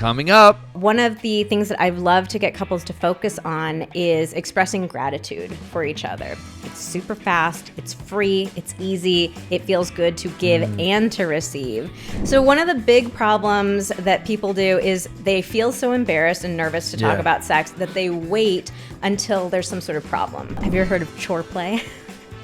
Coming up. One of the things that I've loved to get couples to focus on is expressing gratitude for each other. It's super fast, it's free, it's easy, it feels good to give and to receive. So one of the big problems that people do is they feel so embarrassed and nervous to talk about sex that they wait until there's some sort of problem. Have you ever heard of chore play?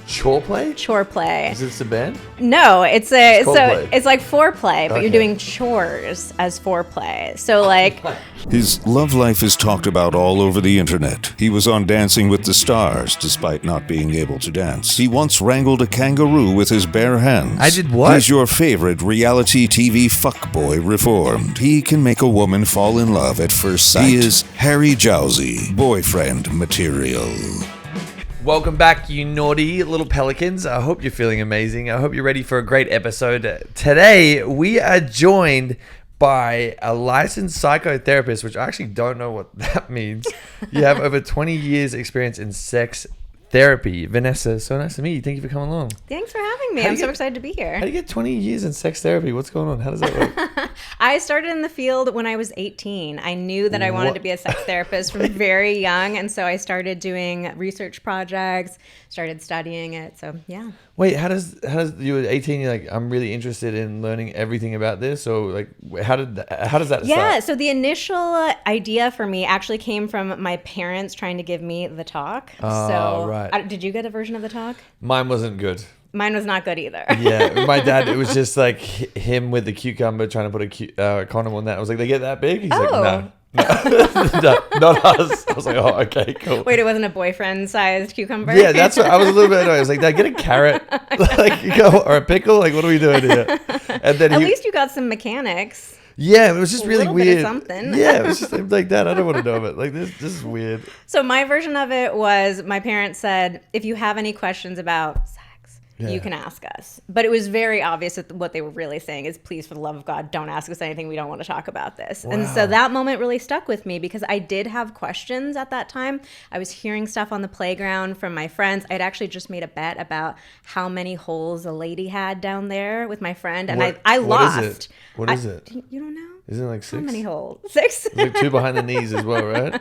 Chore play? Chore play. Is this a band? No, it's like foreplay, but Okay. you're doing chores as foreplay. So like His love life is talked about all over the internet. He was on Dancing with the Stars, despite not being able to dance. He once wrangled a kangaroo with his bare hands. I did what? He's your favorite reality TV fuckboy reformed. He can make a woman fall in love at first sight. He is Harry Jowsey, boyfriend material. Welcome back, you naughty little pelicans. I hope you're feeling amazing. I hope you're ready for a great episode. Today, we are joined by a licensed psychotherapist, which I actually don't know what that means. You have over 20 years experience in sex therapy. Vanessa, so nice to meet you. Thank you for coming along. thanks for having me. I'm so excited to be here. How do you get 20 years in sex therapy? What's going on? How does that work? I started in the field when I was 18. I knew that I wanted to be a sex therapist from very young, and so I started doing research projects, started studying it. So yeah. Wait, how does you were 18? You're like, I'm really interested in learning everything about this. So like, how does that Yeah, start? so the initial idea for me actually came from my parents trying to give me the talk. Oh, right. Did you get a version of the talk? Mine wasn't good. Mine was not good either. Yeah, my dad, it was just like him with the cucumber trying to put a condom on that. I was like, they get that big? He's like, no. No, not us. I was like, oh, okay, cool. Wait, it wasn't a boyfriend-sized cucumber? Yeah, that's what I was a little bit annoyed. I was like, did I get a carrot? Or a pickle? Like, what are we doing here? And then At least you got some mechanics. Yeah, it was just really little weird. bit of something. Yeah, it was just like that. I don't want to know of it. Like, this is weird. So my version of it was my parents said, if you have any questions about sex, you can ask us. But it was very obvious that what they were really saying is, please, for the love of God, don't ask us anything. We don't want to talk about this. Wow. And so that moment really stuck with me because I did have questions at that time. I was hearing stuff on the playground from my friends. I'd actually just made a bet about how many holes a lady had down there with my friend. And I lost. What is it? You don't know? Isn't it like 6? How many holes? 6? Like 2 behind the knees as well, right?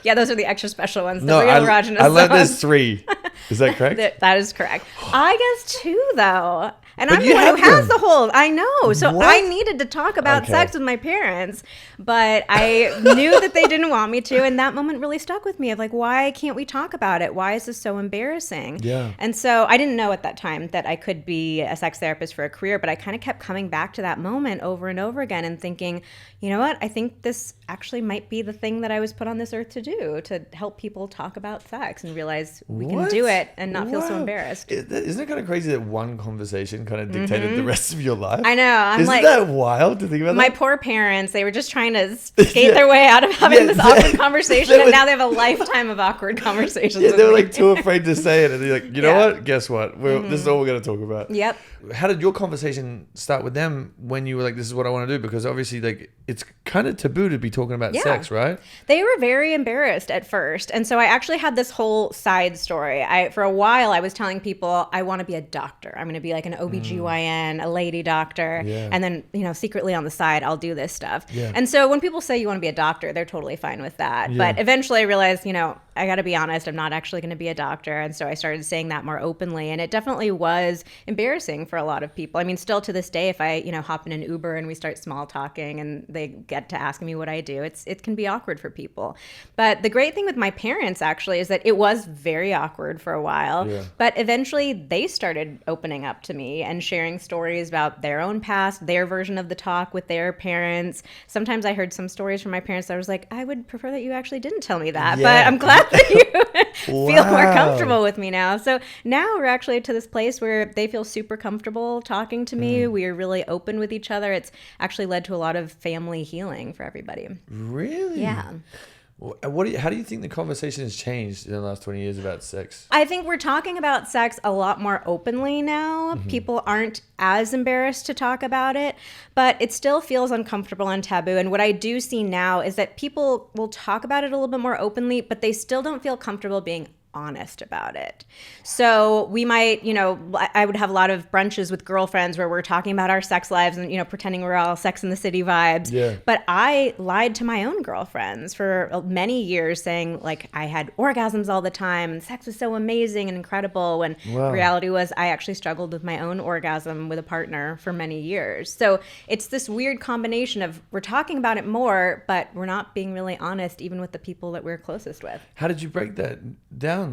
Yeah, those are the extra special ones. The No, real erogenous I learned ones. there's 3. Is that correct? That is correct. I guess 2 though. And But I'm you the one who have has them. the hold. I know. So What? I needed to talk about Okay. sex with my parents, but I knew that they didn't want me to. And that moment really stuck with me of like, why can't we talk about it? Why is this so embarrassing? Yeah. And so I didn't know at that time that I could be a sex therapist for a career, but I kind of kept coming back to that moment over and over again and thinking, you know what? I think this actually might be the thing that I was put on this earth to do, to help people talk about sex and realize we can What? do it and not feel so Wow. embarrassed. Isn't it kind of crazy that one conversation kind of dictated the rest of your life? I know. I'm Isn't like, that wild to think about my that? poor parents, they were just trying to skate their way out of having Yeah, this they- awkward conversation, they and were- now they have a lifetime of awkward conversations. Yeah, with they were me. like too afraid to say it. And they're like, you know Yeah. what? Guess what? This is all we're going to talk about. Yep. How did your conversation start with them when you were like, this is what I want to do? Because obviously, like, it's kind of taboo to be talking about Yeah. sex, right? They were very embarrassed at first. And so I actually had this whole side story. For a while, I was telling people, I want to be a doctor. I'm going to be like an OBGYN, a lady doctor. Yeah. And then, secretly on the side, I'll do this stuff. Yeah. And so when people say you want to be a doctor, they're totally fine with that. Yeah. But eventually I realized, I got to be honest, I'm not actually going to be a doctor. And so I started saying that more openly. And it definitely was embarrassing for a lot of people. I mean, still to this day, if I, hop in an Uber and we start small talking and they get to asking me what I do, it can be awkward for people. But the great thing with my parents actually is that it was very awkward for a while. Yeah. But eventually they started opening up to me and sharing stories about their own past, their version of the talk with their parents. Sometimes I heard some stories from my parents that I was like, I would prefer that you actually didn't tell me that. Yeah. But I'm glad that you feel more Wow. comfortable with me now. So now we're actually to this place where they feel super comfortable talking to me. We are really open with each other. It's actually led to a lot of family healing for everybody. Really? Yeah. How do you think the conversation has changed in the last 20 years about sex? I think we're talking about sex a lot more openly now. People aren't as embarrassed to talk about it, but it still feels uncomfortable and taboo. And what I do see now is that people will talk about it a little bit more openly, but they still don't feel comfortable being honest about it. So we might, I would have a lot of brunches with girlfriends where we're talking about our sex lives and, pretending we're all Sex in the City vibes. Yeah. But I lied to my own girlfriends for many years saying like I had orgasms all the time and sex was so amazing and incredible. When Wow. reality was I actually struggled with my own orgasm with a partner for many years. So it's this weird combination of we're talking about it more, but we're not being really honest even with the people that we're closest with. How did you break that down?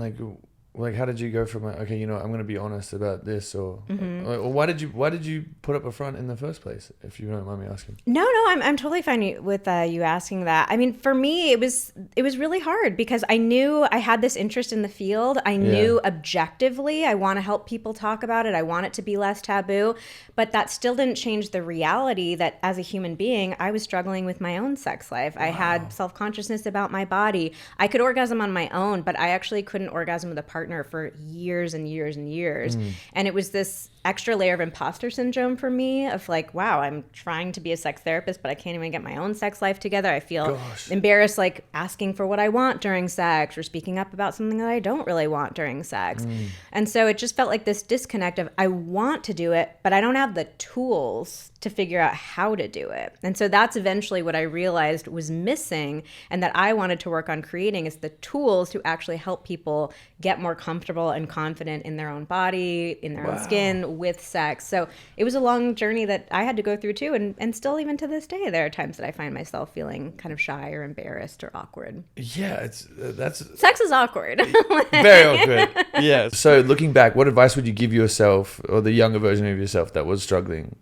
Like how did you go from okay, I'm going to be honest about this, or why did you put up a front in the first place, if you don't mind me asking? No, I'm totally fine with you asking that. I mean, for me, it was really hard because I knew I had this interest in the field. I knew objectively I want to help people talk about it. I want it to be less taboo, but that still didn't change the reality that as a human being, I was struggling with my own sex life. Wow. I had self-consciousness about my body. I could orgasm on my own, but I actually couldn't orgasm with a partner for years and years and years. And it was this extra layer of imposter syndrome for me of like, wow, I'm trying to be a sex therapist, but I can't even get my own sex life together. I feel embarrassed, like asking for what I want during sex or speaking up about something that I don't really want during sex. And so it just felt like this disconnect of I want to do it, but I don't have the tools to figure out how to do it. And so that's eventually what I realized was missing and that I wanted to work on creating is the tools to actually help people get more comfortable and confident in their own body, in their own skin, with sex. So it was a long journey that I had to go through too. And still even to this day, there are times that I find myself feeling kind of shy or embarrassed or awkward. Yeah, sex is awkward. Very awkward. Yeah. So looking back, what advice would you give yourself or the younger version of yourself that was struggling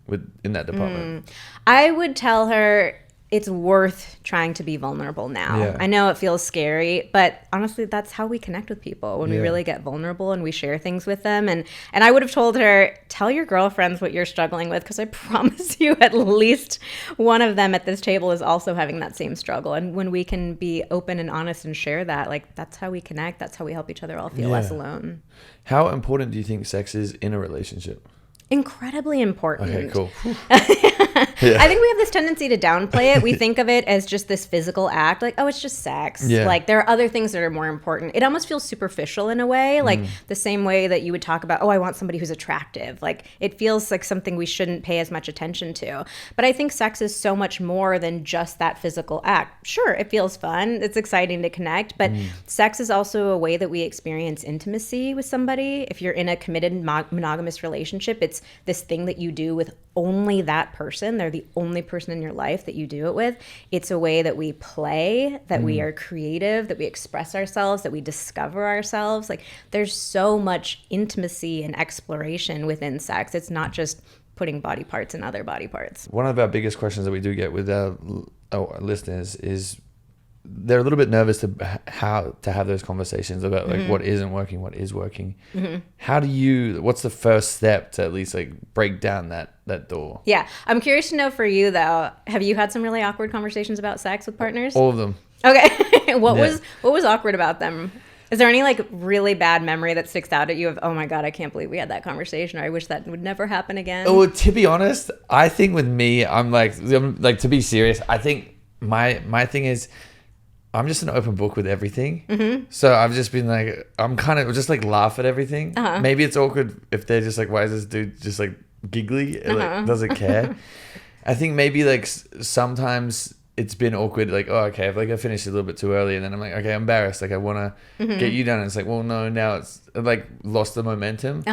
in that department? I would tell her it's worth trying to be vulnerable now. Yeah. I know it feels scary, but honestly, that's how we connect with people, when we really get vulnerable and we share things with them. And I would have told her, tell your girlfriends what you're struggling with, because I promise you at least one of them at this table is also having that same struggle. And when we can be open and honest and share that, like that's how we connect. That's how we help each other all feel less alone. How important do you think sex is in a relationship? Incredibly important. Okay, cool. I think we have this tendency to downplay it. We think of it as just this physical act, like, oh, it's just sex. Yeah. Like there are other things that are more important. It almost feels superficial in a way, like the same way that you would talk about, oh, I want somebody who's attractive. Like it feels like something we shouldn't pay as much attention to. But I think sex is so much more than just that physical act. Sure, it feels fun. It's exciting to connect, but sex is also a way that we experience intimacy with somebody. If you're in a committed monogamous relationship, it's this thing that you do with only that person. They're the only person in your life that you do it with. It's a way that we play, that we are creative, that we express ourselves, that we discover ourselves. Like there's so much intimacy and exploration within sex. It's not just putting body parts in other body parts. One of our biggest questions that we do get with our listeners is they're a little bit nervous to how to have those conversations about like what isn't working, what is working. What's the first step to at least like break down that door? Yeah. I'm curious to know for you though, have you had some really awkward conversations about sex with partners? All of them. Okay. What was awkward about them? Is there any like really bad memory that sticks out at you of, oh my God, I can't believe we had that conversation, or I wish that would never happen again? Oh, to be honest, I think with me, I'm like to be serious, I think my thing is I'm just an open book with everything. So I've just been like, I'm kind of just like laugh at everything. Maybe it's awkward if they're just like, why is this dude just like giggly? Like, doesn't care. I think maybe like sometimes it's been awkward. Like, oh, okay, if like I finished a little bit too early and then I'm like, okay, I'm embarrassed. Like I want to get you done. And it's like, well, no, now it's like lost the momentum.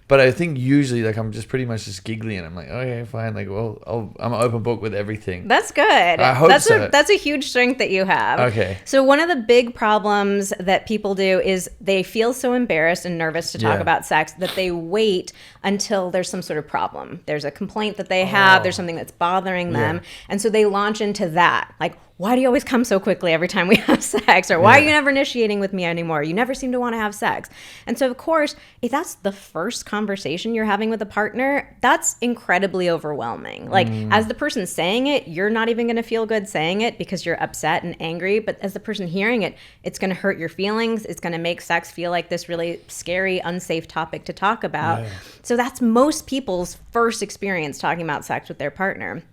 But I think usually like I'm just pretty much just giggly and I'm like, okay, fine. Like, well, I'm an open book with everything. That's good. I hope so. That's a huge strength that you have. Okay. So one of the big problems that people do is they feel so embarrassed and nervous to talk about sex that they wait until there's some sort of problem. There's a complaint that they have. There's something that's bothering them. And so they launch into that. Like, why do you always come so quickly every time we have sex? Or why are you never initiating with me anymore? You never seem to want to have sex. And so, of course, if that's the first conversation you're having with a partner, that's incredibly overwhelming. Like, as the person saying it, you're not even going to feel good saying it because you're upset and angry. But as the person hearing it, it's going to hurt your feelings. It's going to make sex feel like this really scary, unsafe topic to talk about. So that's most people's first experience talking about sex with their partner.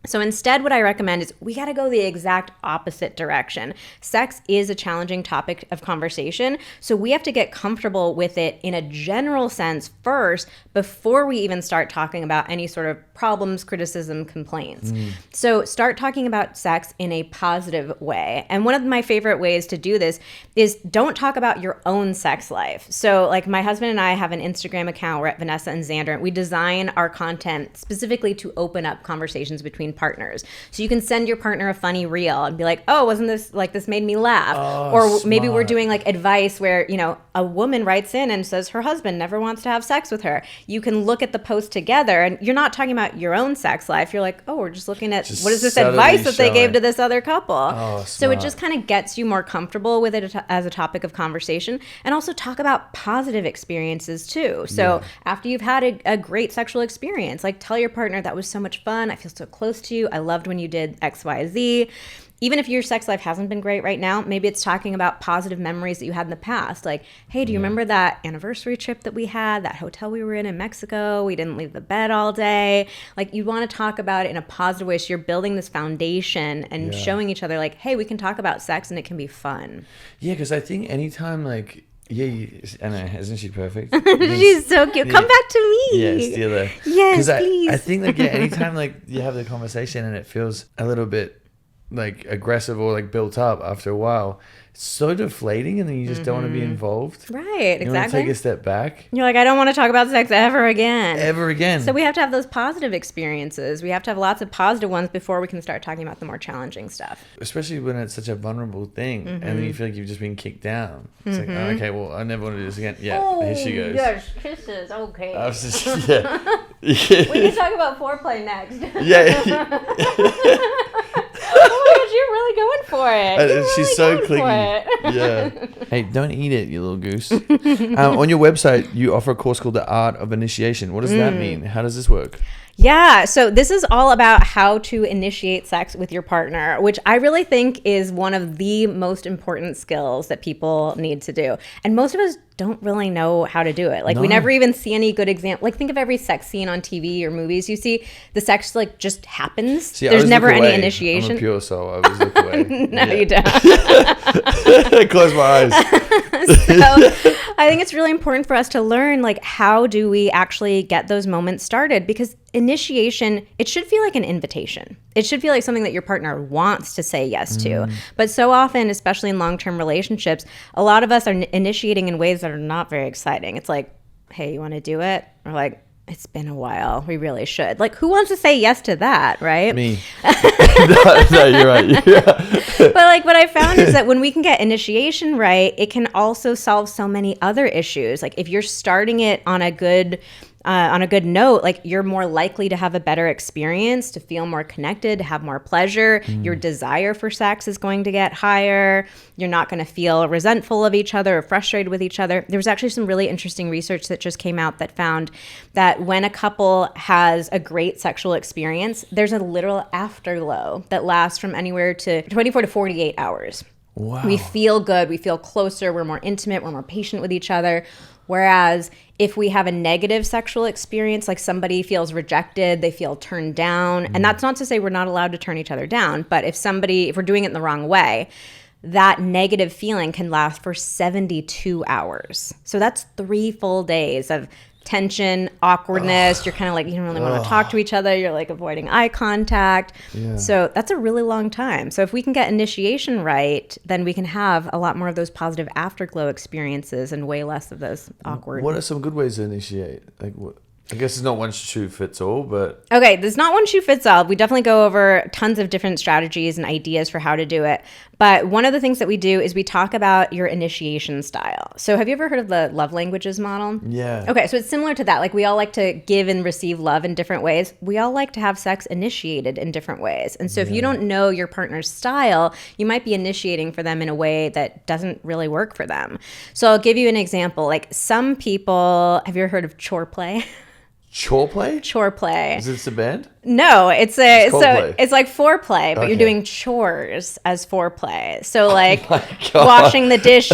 So instead, what I recommend is we got to go the exact opposite direction. Sex is a challenging topic of conversation, so we have to get comfortable with it in a general sense first before we even start talking about any sort of problems, criticism, complaints. So start talking about sex in a positive way. And one of my favorite ways to do this is don't talk about your own sex life. So like my husband and I have an Instagram account. We're at Vanessa and Xander. We design our content specifically to open up conversations between partners. So you can send your partner a funny reel and be like, oh, wasn't this like, this made me laugh? Or maybe smart. we're doing like advice where, you know, a woman writes in and says her husband never wants to have sex with her. You can look at the post together and you're not talking about your own sex life. You're like, oh, we're just looking at what is this advice that they gave to this other couple. So it just kind of gets you more comfortable with it as a topic of conversation, and also talk about positive experiences too. So after you've had a great sexual experience, like tell your partner that was so much fun. I feel so close to you. I loved when you did X, Y, Z. Even if your sex life hasn't been great right now, maybe it's talking about positive memories that you had in the past. Like, hey, do you remember that anniversary trip that we had, that hotel we were in Mexico? We didn't leave the bed all day. Like, you want to talk about it in a positive way. So you're building this foundation and showing each other like, hey, we can talk about sex and it can be fun. Yeah, because I think anytime like, Anna, isn't she perfect? She's so cute. Come back to me. Yeah, steal her. Yes, please. I think like anytime like you have the conversation and it feels a little bit like aggressive or like built up after a while, it's so deflating, and then you just don't want to be involved. Right, You want to take a step back. You're like, I don't want to talk about sex ever again. So we have to have those positive experiences. We have to have lots of positive ones before we can start talking about the more challenging stuff. Especially when it's such a vulnerable thing, and then you feel like you've just been kicked down. It's like, oh, okay, well, I never want to do this again. Yeah, here she goes. Yes, kisses. Okay. I was just, yeah. We can talk about foreplay next. Yeah. Oh my gosh, you're really going for it. She's really so going clicky. for it. Yeah. Hey, don't eat it, you little goose. On your website, you offer a course called The Art of Initiation. What does that mean? How does this work? Yeah, so this is all about how to initiate sex with your partner, which I really think is one of the most important skills that people need to do. And most of us don't really know how to do it. Like, we never even see any good example. Like, think of every sex scene on TV or movies you see. The sex, like, just happens. See, there's never any initiation. I'm a pure soul. I always look away. No, you don't. Close my eyes. So I think it's really important for us to learn, like, how do we actually get those moments started? Because initiation, it should feel like an invitation. It should feel like something that your partner wants to say yes to. But so often, especially in long-term relationships, a lot of us are initiating in ways that are not very exciting. It's like, hey, you want to do it? Or like, it's been a while. We really should. Like, who wants to say yes to that, right? Me. No, you're right. Yeah. But like, what I found is that when we can get initiation right, it can also solve so many other issues. Like, if you're starting it on a good note, like, you're more likely to have a better experience, to feel more connected, to have more pleasure. Your desire for sex is going to get higher. You're not going to feel resentful of each other or frustrated with each other. There was actually some really interesting research that just came out that found that when a couple has a great sexual experience, there's a literal afterglow that lasts from anywhere to 24 to 48 hours. Wow. We feel good. We feel closer. We're more intimate. We're more patient with each other. Whereas if we have a negative sexual experience, like somebody feels rejected, they feel turned down, and that's not to say we're not allowed to turn each other down, but if we're doing it in the wrong way, that negative feeling can last for 72 hours. So that's 3 full days of tension, awkwardness. You're kind of like, you don't really want to talk to each other. You're like avoiding eye contact. Yeah. So that's a really long time. So if we can get initiation right, then we can have a lot more of those positive afterglow experiences and way less of those awkward. What are some good ways to initiate? Like, what? I guess it's not one shoe fits all, but... Okay, there's not one shoe fits all. We definitely go over tons of different strategies and ideas for how to do it. But one of the things that we do is we talk about your initiation style. So have you ever heard of the love languages model? Yeah. Okay, so it's similar to that. Like, we all like to give and receive love in different ways. We all like to have sex initiated in different ways. And so if you don't know your partner's style, you might be initiating for them in a way that doesn't really work for them. So I'll give you an example. Like, some people... Have you ever heard of chore play? Chore play? Chore play. Is this a band? No, it's Coldplay. it's like foreplay, but Okay. you're doing chores as foreplay. So like my God. washing the dishes,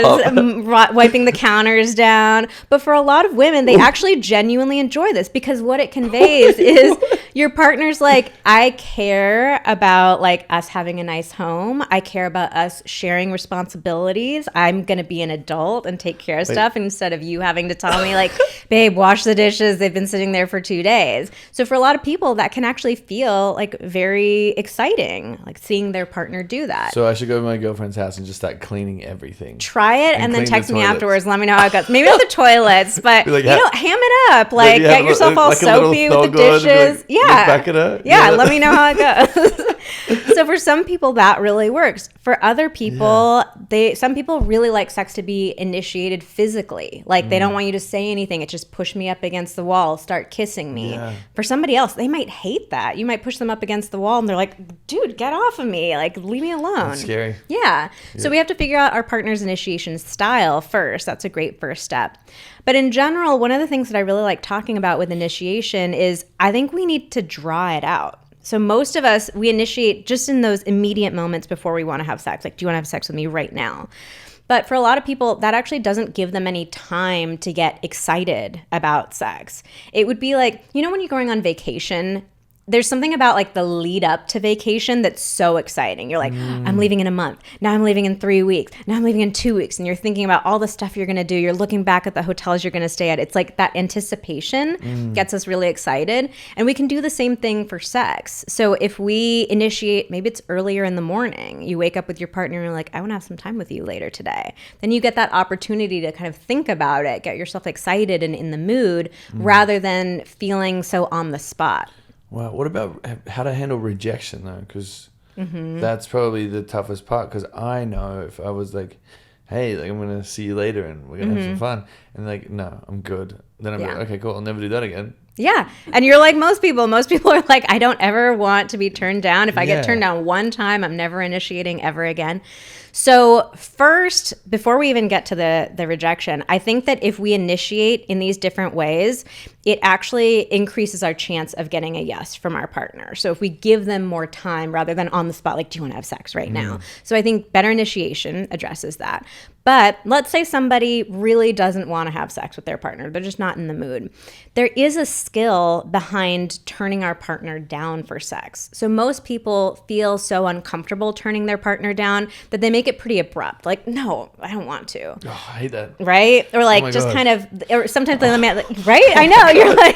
Stop. wiping the counters down. But for a lot of women, they actually genuinely enjoy this because what it conveys is your partner's like, I care about like us having a nice home. I care about us sharing responsibilities. I'm going to be an adult and take care of stuff instead of you having to tell me like, babe, wash the dishes. They've been sitting there for 2 days. So for a lot of people, that can actually feel like very exciting, like seeing their partner do that. So I should go to my girlfriend's house and just start cleaning everything. Try it and then clean text the me toilets. afterwards. Let me know how it goes. Maybe not the toilets, but Like, ham it up. Like yeah, get yourself all like a little soapy with the thug on, dishes. like, Yeah. look back at her. Yeah, let me know how it goes. So for some people that really works. For other people, some people really like sex to be initiated physically. Like they don't want you to say anything. It just push me up against the wall, start kissing me. Yeah. For somebody else, they might hate that. You might push them up against the wall and they're like, dude, get off of me. Like leave me alone. That's scary. Yeah. So we have to figure out our partner's initiation style first. That's a great first step. But in general, one of the things that I really like talking about with initiation is I think we need to draw it out. So most of us, we initiate just in those immediate moments before we want to have sex. Like, do you want to have sex with me right now? But for a lot of people, that actually doesn't give them any time to get excited about sex. It would be like, you know, when you're going on vacation, there's something about like the lead up to vacation that's so exciting. You're like, I'm leaving in a month. Now I'm leaving in 3 weeks. Now I'm leaving in 2 weeks. And you're thinking about all the stuff you're going to do. You're looking back at the hotels you're going to stay at. It's like that anticipation gets us really excited. And we can do the same thing for sex. So if we initiate, maybe it's earlier in the morning, you wake up with your partner and you're like, I want to have some time with you later today. Then you get that opportunity to kind of think about it, get yourself excited and in the mood rather than feeling so on the spot. Wow. What about how to handle rejection though? Because that's probably the toughest part. Because I know if I was like, hey, like I'm gonna see you later and we're gonna have some fun, and like, no, I'm good. Then I'm like, okay, cool. I'll never do that again. Yeah. And you're like most people. Most people are like, I don't ever want to be turned down. If I Yeah. get turned down one time, I'm never initiating ever again. So first, before we even get to the rejection, I think that if we initiate in these different ways, it actually increases our chance of getting a yes from our partner. So if we give them more time rather than on the spot, like, do you want to have sex right now? So I think better initiation addresses that. But let's say somebody really doesn't want to have sex with their partner. They're just not in the mood. There is a skill behind turning our partner down for sex. So most people feel so uncomfortable turning their partner down that they make it pretty abrupt. Like, no, I don't want to. Oh, I hate that. Right? Or like my just God. kind of, or sometimes they let me, like, right? I know. You're like,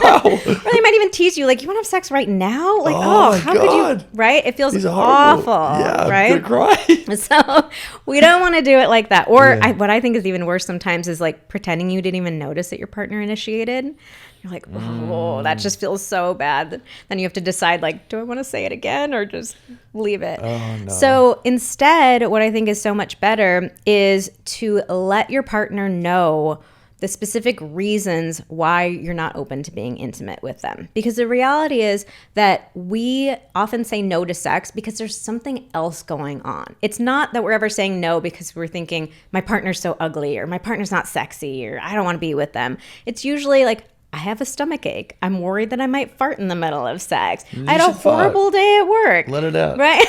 Wow. or they might even tease you, like, you want to have sex right now? Like, Oh my how could God. you, right? It feels These are awful, horrible. Yeah, right? I'm gonna cry. So we don't want to do it like that. Or Yeah. what I think is even worse sometimes is like pretending you didn't even notice that your partner initiated. You're like, oh, that just feels so bad. Then you have to decide, like, do I want to say it again or just leave it? Oh, no. So instead, what I think is so much better is to let your partner know the specific reasons why you're not open to being intimate with them. Because the reality is that we often say no to sex because there's something else going on. It's not that we're ever saying no because we're thinking, my partner's so ugly or my partner's not sexy or I don't want to be with them. It's usually like, I have a stomach ache. I'm worried that I might fart in the middle of sex. I had a should fart. horrible day at work. Let it out. Right?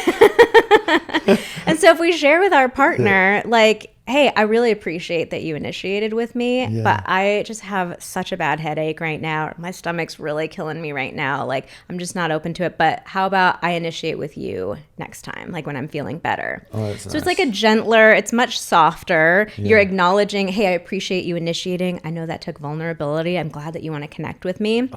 And so if we share with our partner, like, hey, I really appreciate that you initiated with me, but I just have such a bad headache right now. My stomach's really killing me right now. Like, I'm just not open to it. But how about I initiate with you next time, like when I'm feeling better? Oh, that's So nice. it's like a gentler, it's much softer. You're acknowledging, hey, I appreciate you initiating. I know that took vulnerability. I'm glad that you want to connect with me.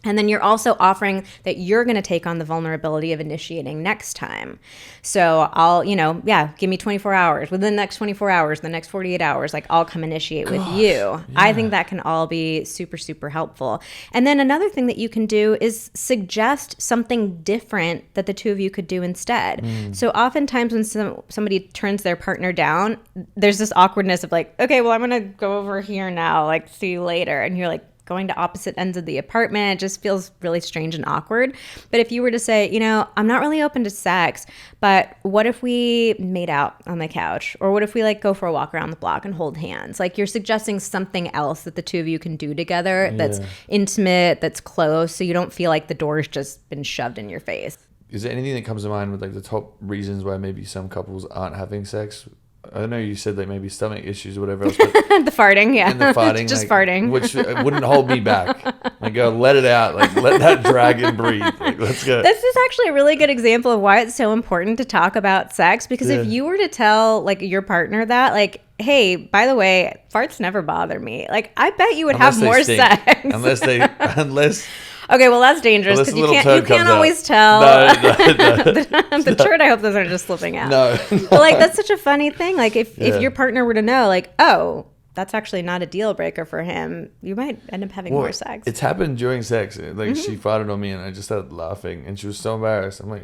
And then you're also offering that you're going to take on the vulnerability of initiating next time. So I'll, give me 24 hours. Within the next 24 hours, the next 48 hours, like I'll come initiate with you. I think that can all be super, super helpful. And then another thing that you can do is suggest something different that the two of you could do instead. So oftentimes when somebody turns their partner down, there's this awkwardness of like, okay, well, I'm going to go over here now, like see you later. And you're like, going to opposite ends of the apartment. It just feels really strange and awkward. But if you were to say, I'm not really open to sex, but what if we made out on the couch? Or what if we like go for a walk around the block and hold hands? Like, you're suggesting something else that the two of you can do together that's intimate, that's close, so you don't feel like the door's just been shoved in your face. Is there anything that comes to mind with like the top reasons why maybe some couples aren't having sex? I know you said like maybe stomach issues or whatever else, but The farting, yeah. and the farting, Just like, farting. which wouldn't hold me back. Like, go let it out, like let that dragon breathe. Like, let's go. This is actually a really good example of why it's so important to talk about sex, because if you were to tell like your partner that, like, hey, by the way, farts never bother me, like, I bet you would have more sex. Unless Okay, well, that's dangerous because you can't always tell. No. The turd, I hope those are just slipping out. No. But like, that's such a funny thing. Like, if your partner were to know, like, oh, that's actually not a deal breaker for him, you might end up having more sex. It's happened during sex. Like, she farted on me and I just started laughing and she was so embarrassed. I'm like,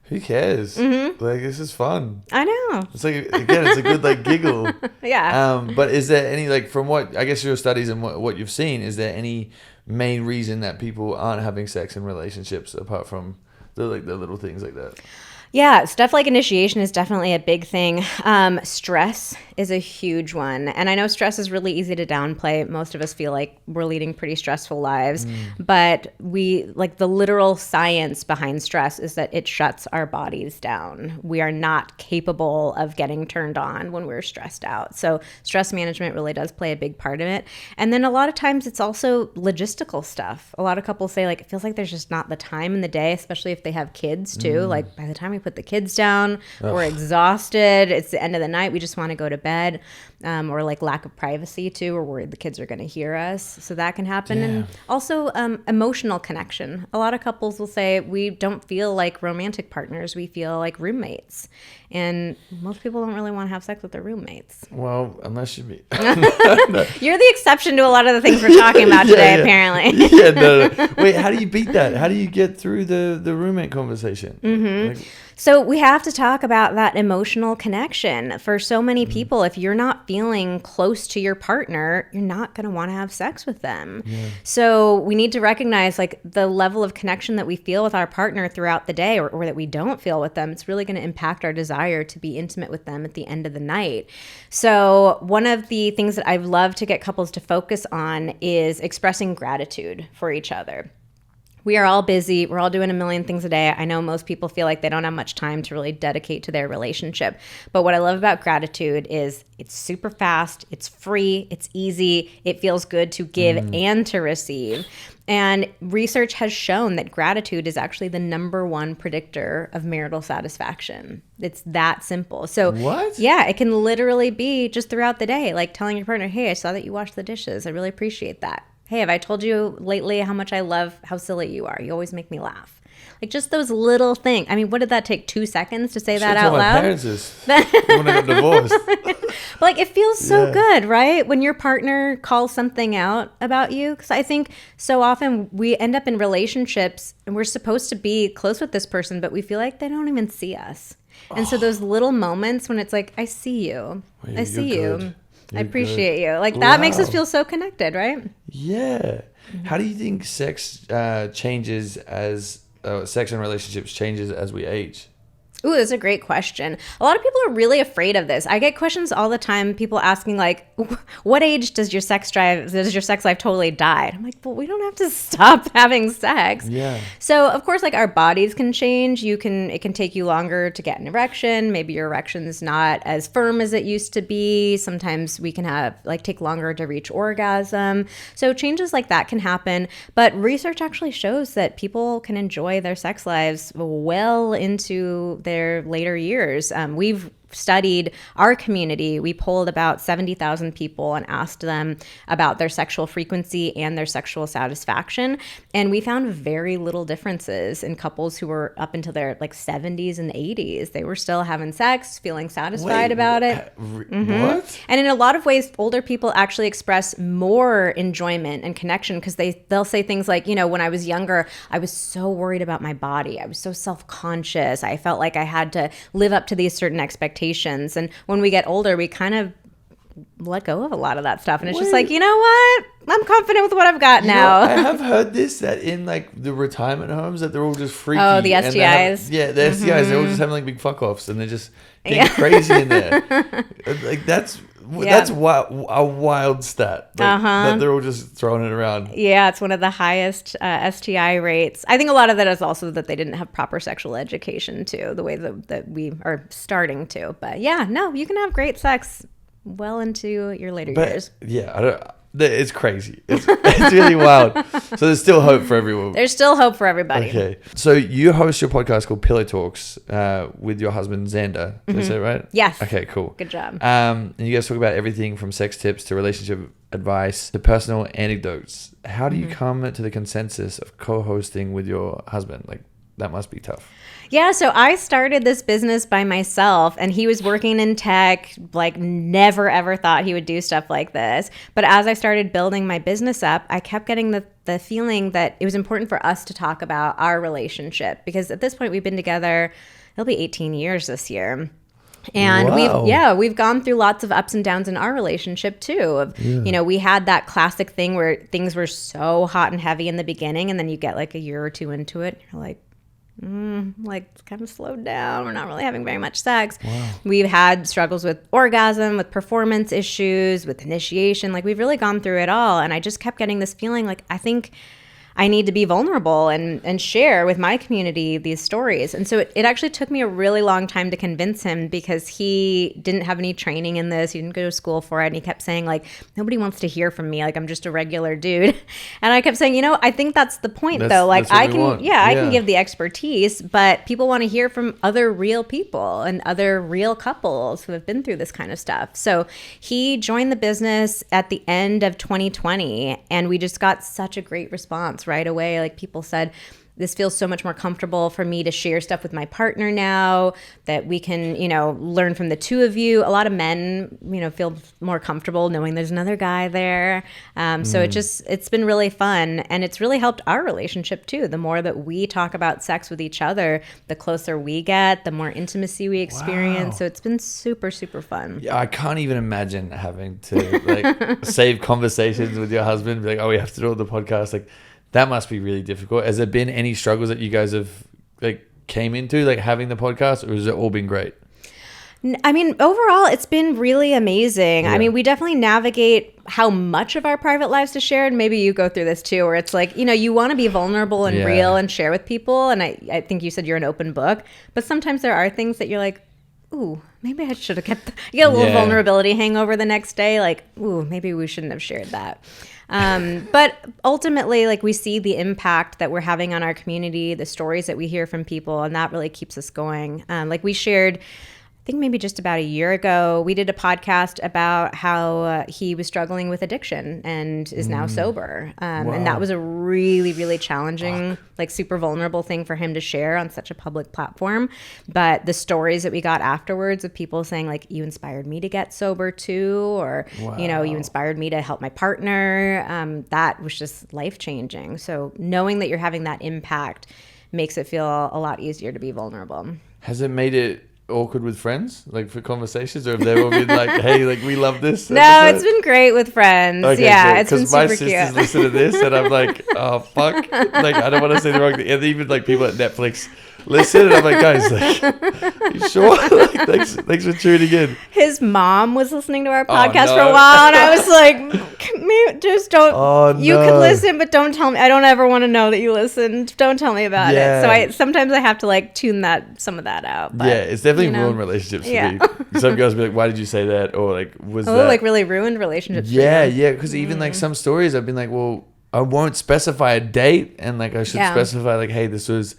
who cares? Like, this is fun. I know. It's like, again, it's a good like giggle. Yeah. But is there any, like, from what I guess your studies and what you've seen, is there any main reason that people aren't having sex in relationships apart from the little things like that? Yeah, stuff like initiation is definitely a big thing. Stress is a huge one. And I know stress is really easy to downplay. Most of us feel like we're leading pretty stressful lives. But the literal science behind stress is that it shuts our bodies down. We are not capable of getting turned on when we're stressed out. So stress management really does play a big part of it. And then a lot of times it's also logistical stuff. A lot of couples say, like, it feels like there's just not the time in the day, especially if they have kids too. Like, by the time we put the kids down, we're exhausted. It's the end of the night. We just want to go to bed. Or like lack of privacy too. We're worried the kids are going to hear us. So that can happen. And also emotional connection. A lot of couples will say, we don't feel like romantic partners. We feel like roommates. And most people don't really want to have sex with their roommates. Well, unless you be. You're the exception to a lot of the things we're talking about today, apparently. No. Wait, how do you beat that? How do you get through the roommate conversation? Like, so we have to talk about that emotional connection. For so many people, if you're not feeling close to your partner, you're not going to want to have sex with them. So we need to recognize like the level of connection that we feel with our partner throughout the day, or that we don't feel with them. It's really going to impact our desire to be intimate with them at the end of the night. So one of the things that I've loved to get couples to focus on is expressing gratitude for each other. We are all busy. We're all doing a million things a day. I know most people feel like they don't have much time to really dedicate to their relationship. But what I love about gratitude is it's super fast, it's free, it's easy, it feels good to give and to receive. And research has shown that gratitude is actually the #1 predictor of marital satisfaction. It's that simple. So what? Yeah, it can literally be just throughout the day, like telling your partner, hey, I saw that you washed the dishes. I really appreciate that. Hey, have I told you lately how much I love how silly you are? You always make me laugh. Like, just those little things. I mean, what did that take? 2 seconds to say that out loud? My parents is when I got divorced. Like, it feels so good, right? When your partner calls something out about you. Because I think so often we end up in relationships and we're supposed to be close with this person, but we feel like they don't even see us. And so those little moments when it's like, I see you. I see you. I appreciate you. Like, that makes us feel so connected, right? Yeah. How do you think sex changes as sex and relationships changes as we age? Ooh, that's a great question. A lot of people are really afraid of this. I get questions all the time, people asking like, what age does your sex life totally die? I'm like, well, we don't have to stop having sex. Yeah. So of course, like, our bodies can change. It can take you longer to get an erection. Maybe your erection is not as firm as it used to be. Sometimes we can take longer to reach orgasm. So changes like that can happen. But research actually shows that people can enjoy their sex lives well into their later years. We've studied our community. We polled about 70,000 people and asked them about their sexual frequency and their sexual satisfaction. And we found very little differences in couples who were up into their 70s and 80s. They were still having sex, feeling satisfied about it. What? And in a lot of ways, older people actually express more enjoyment and connection because they'll say things like, when I was younger, I was so worried about my body. I was so self-conscious. I felt like I had to live up to these certain expectations. And when we get older, we kind of let go of a lot of that stuff. And it's just like, you know what? I'm confident with what I've got now. I have heard this, that in like the retirement homes that they're all just freaky. Oh, the STIs. The STIs, they're all just having like big fuck offs and they're just getting crazy in there. Like that's a wild stat. Like, that they're all just throwing it around. Yeah, it's one of the highest STI rates. I think a lot of that is also that they didn't have proper sexual education too, the way that we are starting to. But yeah, no, you can have great sex well into your later years. Yeah, it's crazy. It's really wild. So there's still hope for everyone. There's still hope for everybody. Okay. So you host your podcast called Pillow Talks with your husband Xander. Is that right? Yes. Okay, cool. Good job. And you guys talk about everything from sex tips to relationship advice to personal anecdotes. How do you come to the consensus of co-hosting with your husband? Like, that must be tough. Yeah, so I started this business by myself, and he was working in tech, like never ever thought he would do stuff like this. But as I started building my business up, I kept getting the feeling that it was important for us to talk about our relationship, because at this point we've been together, it'll be 18 years this year. And we've gone through lots of ups and downs in our relationship too. You know, we had that classic thing where things were so hot and heavy in the beginning, and then you get like a year or two into it, and you're like, it's kind of slowed down. We're not really having very much sex. Wow. We've had struggles with orgasm, with performance issues, with initiation. Like, we've really gone through it all. And I just kept getting this feeling like, I think I need to be vulnerable and share with my community these stories. And so it actually took me a really long time to convince him, because he didn't have any training in this. He didn't go to school for it. And he kept saying, like, nobody wants to hear from me. Like, I'm just a regular dude. And I kept saying, you know, I think that's the point, though. Like, I can give the expertise, but people want to hear from other real people and other real couples who have been through this kind of stuff. So he joined the business at the end of 2020, and we just got such a great response right away. Like, people said, this feels so much more comfortable for me to share stuff with my partner now, that we can, you know, learn from the two of you. A lot of men, you know, feel more comfortable knowing there's another guy there. So it's been really fun, and it's really helped our relationship too. The more that we talk about sex with each other, the closer we get, the more intimacy we experience. Wow. So it's been super, super fun. Yeah, I can't even imagine having to like save conversations with your husband. Be like, oh, we have to do the podcast. Like, that must be really difficult. Has there been any struggles that you guys have like came into, like having the podcast, or has it all been great? I mean, overall, it's been really amazing. Yeah. I mean, we definitely navigate how much of our private lives to share. And maybe you go through this too, where it's like, you know, you want to be vulnerable and real and share with people. And I think you said you're an open book, but sometimes there are things that you're like, ooh, maybe I should have kept, you get a little vulnerability hangover the next day. Like, ooh, maybe we shouldn't have shared that. But ultimately, like, we see the impact that we're having on our community, the stories that we hear from people, and that really keeps us going. Like, we shared, I think maybe just about a year ago, we did a podcast about how he was struggling with addiction and is now sober. And that was a really, really challenging, like super vulnerable thing for him to share on such a public platform. But the stories that we got afterwards of people saying, like, you inspired me to get sober too, or, you know, you inspired me to help my partner. That was just life-changing. So knowing that you're having that impact makes it feel a lot easier to be vulnerable. Has it made it awkward with friends, like for conversations, or have they all been like, hey, like, we love this No, episode? It's been great with friends. Okay, yeah, it's been super cute. Because my sisters listen to this and I'm like, oh fuck, like, I don't want to say the wrong thing. And even like people at Netflix listen, and I'm like, guys, like, you sure? Like, thanks for tuning in. His mom was listening to our podcast for a while, and I was like, just don't. You can listen, but don't tell me. I don't ever want to know that you listened. Don't tell me about it. So sometimes I have to like tune some of that out. But, it's definitely ruined relationships for me. Some girls be like, why did you say that? Or like, that like really ruined relationships? Yeah, because even like some stories, I've been like, well, I won't specify a date, and like I should specify like, hey, this was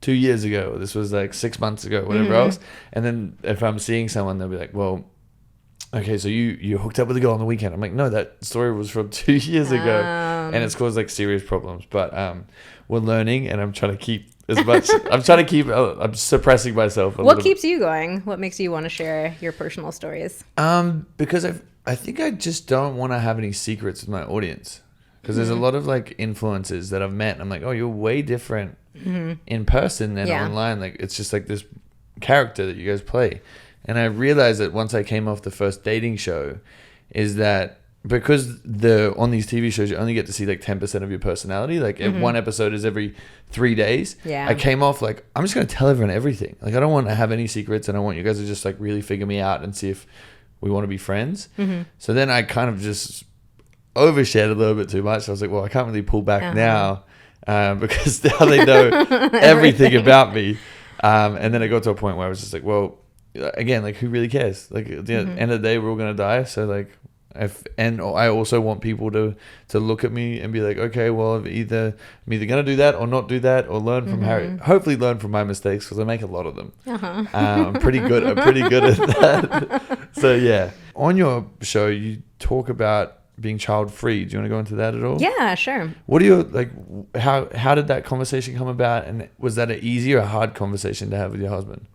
2 years ago, this was like 6 months ago, whatever else. And then if I'm seeing someone, they'll be like, well, okay, so you hooked up with a girl on the weekend. I'm like, no, that story was from 2 years ago, and it's caused like serious problems. But we're learning, and I'm trying to keep as much. I'm suppressing myself. What keeps you going? What makes you want to share your personal stories? Because I think I just don't want to have any secrets with my audience. Because there's a lot of like influencers that I've met, and I'm like, oh, you're way different in person than online. Like, it's just like this character that you guys play. And I realized that once I came off the first dating show, is that because on these TV shows you only get to see like 10% of your personality. Like one episode is every 3 days. Yeah. I came off like, I'm just gonna tell everyone everything. Like I don't want to have any secrets, and I want you guys to just like really figure me out and see if we want to be friends. So then I kind of just overshared a little bit too much. I was like, well, I can't really pull back now because now they know everything about me. And then it got to a point where I was just like, well, again, like who really cares? Like at the end of the day, we're all gonna die. So like, and I also want people to look at me and be like, okay, well, I'm either gonna do that or not do that, or learn from Harry. Hopefully, learn from my mistakes, because I make a lot of them. I'm pretty good at that. So yeah, on your show, you talk about being child free. Do you want to go into that at all? Yeah, sure. What do you like? How did that conversation come about? And was that an easy or a hard conversation to have with your husband?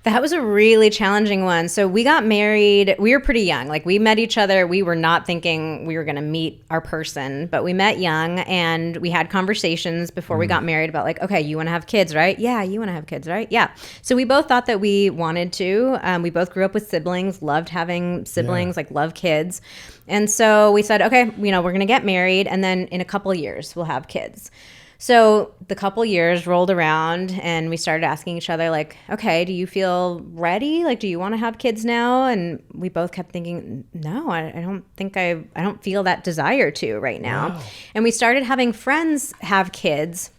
That was a really challenging one. So we got married. We were pretty young. Like we met each other. We were not thinking we were going to meet our person, but we met young, and we had conversations before we got married about like, okay, you want to have kids, right? Yeah. You want to have kids, right? Yeah. So we both thought that we wanted to. We both grew up with siblings, loved having siblings, like love kids. And so we said, okay, we're going to get married, and then in a couple of years we'll have kids. So the couple years rolled around, and we started asking each other like, okay, do you feel ready? Like, do you want to have kids now? And we both kept thinking, no, I don't feel that desire to right now. Wow. And we started having friends have kids.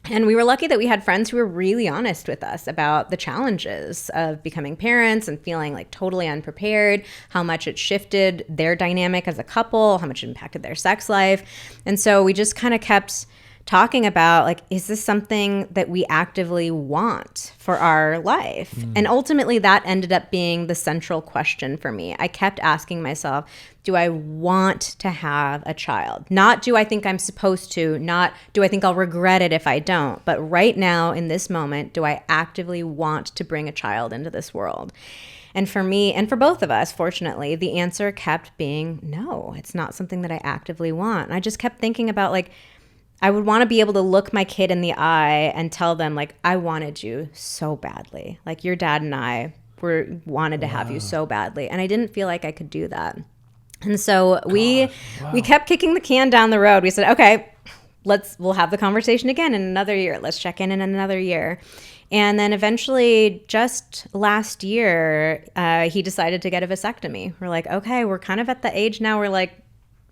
And we were lucky that we had friends who were really honest with us about the challenges of becoming parents and feeling like totally unprepared, how much it shifted their dynamic as a couple, how much it impacted their sex life. And so we just kind of kept talking about like, is this something that we actively want for our life? And ultimately that ended up being the central question for me. I kept asking myself, do I want to have a child? Not do I think I'm supposed to, not do I think I'll regret it if I don't, but right now in this moment, do I actively want to bring a child into this world? And for me, and for both of us, fortunately, the answer kept being no, it's not something that I actively want. And I just kept thinking about like, I would want to be able to look my kid in the eye and tell them like, I wanted you so badly. Like your dad and I wanted to have you so badly. And I didn't feel like I could do that. And so we kept kicking the can down the road. We said, okay, we'll have the conversation again in another year. Let's check in another year. And then eventually just last year, he decided to get a vasectomy. We're like, okay, we're kind of at the age now. We're like,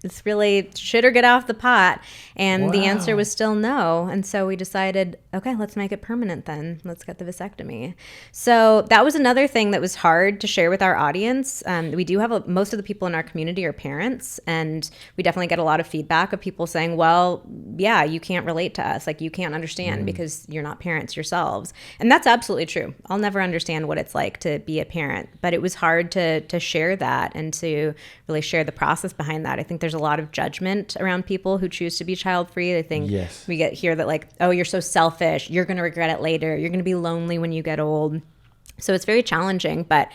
it's really shit or get off the pot. And the answer was still no. And so we decided, okay, let's make it permanent then. Let's get the vasectomy. So that was another thing that was hard to share with our audience. We do have most of the people in our community are parents. And we definitely get a lot of feedback of people saying, well, yeah, you can't relate to us. Like you can't understand because you're not parents yourselves. And that's absolutely true. I'll never understand what it's like to be a parent. But it was hard to share that and to really share the process behind that. I think there's a lot of judgment around people who choose to be child-free. I think we get here that like, oh, you're so selfish. You're going to regret it later. You're going to be lonely when you get old. So it's very challenging. But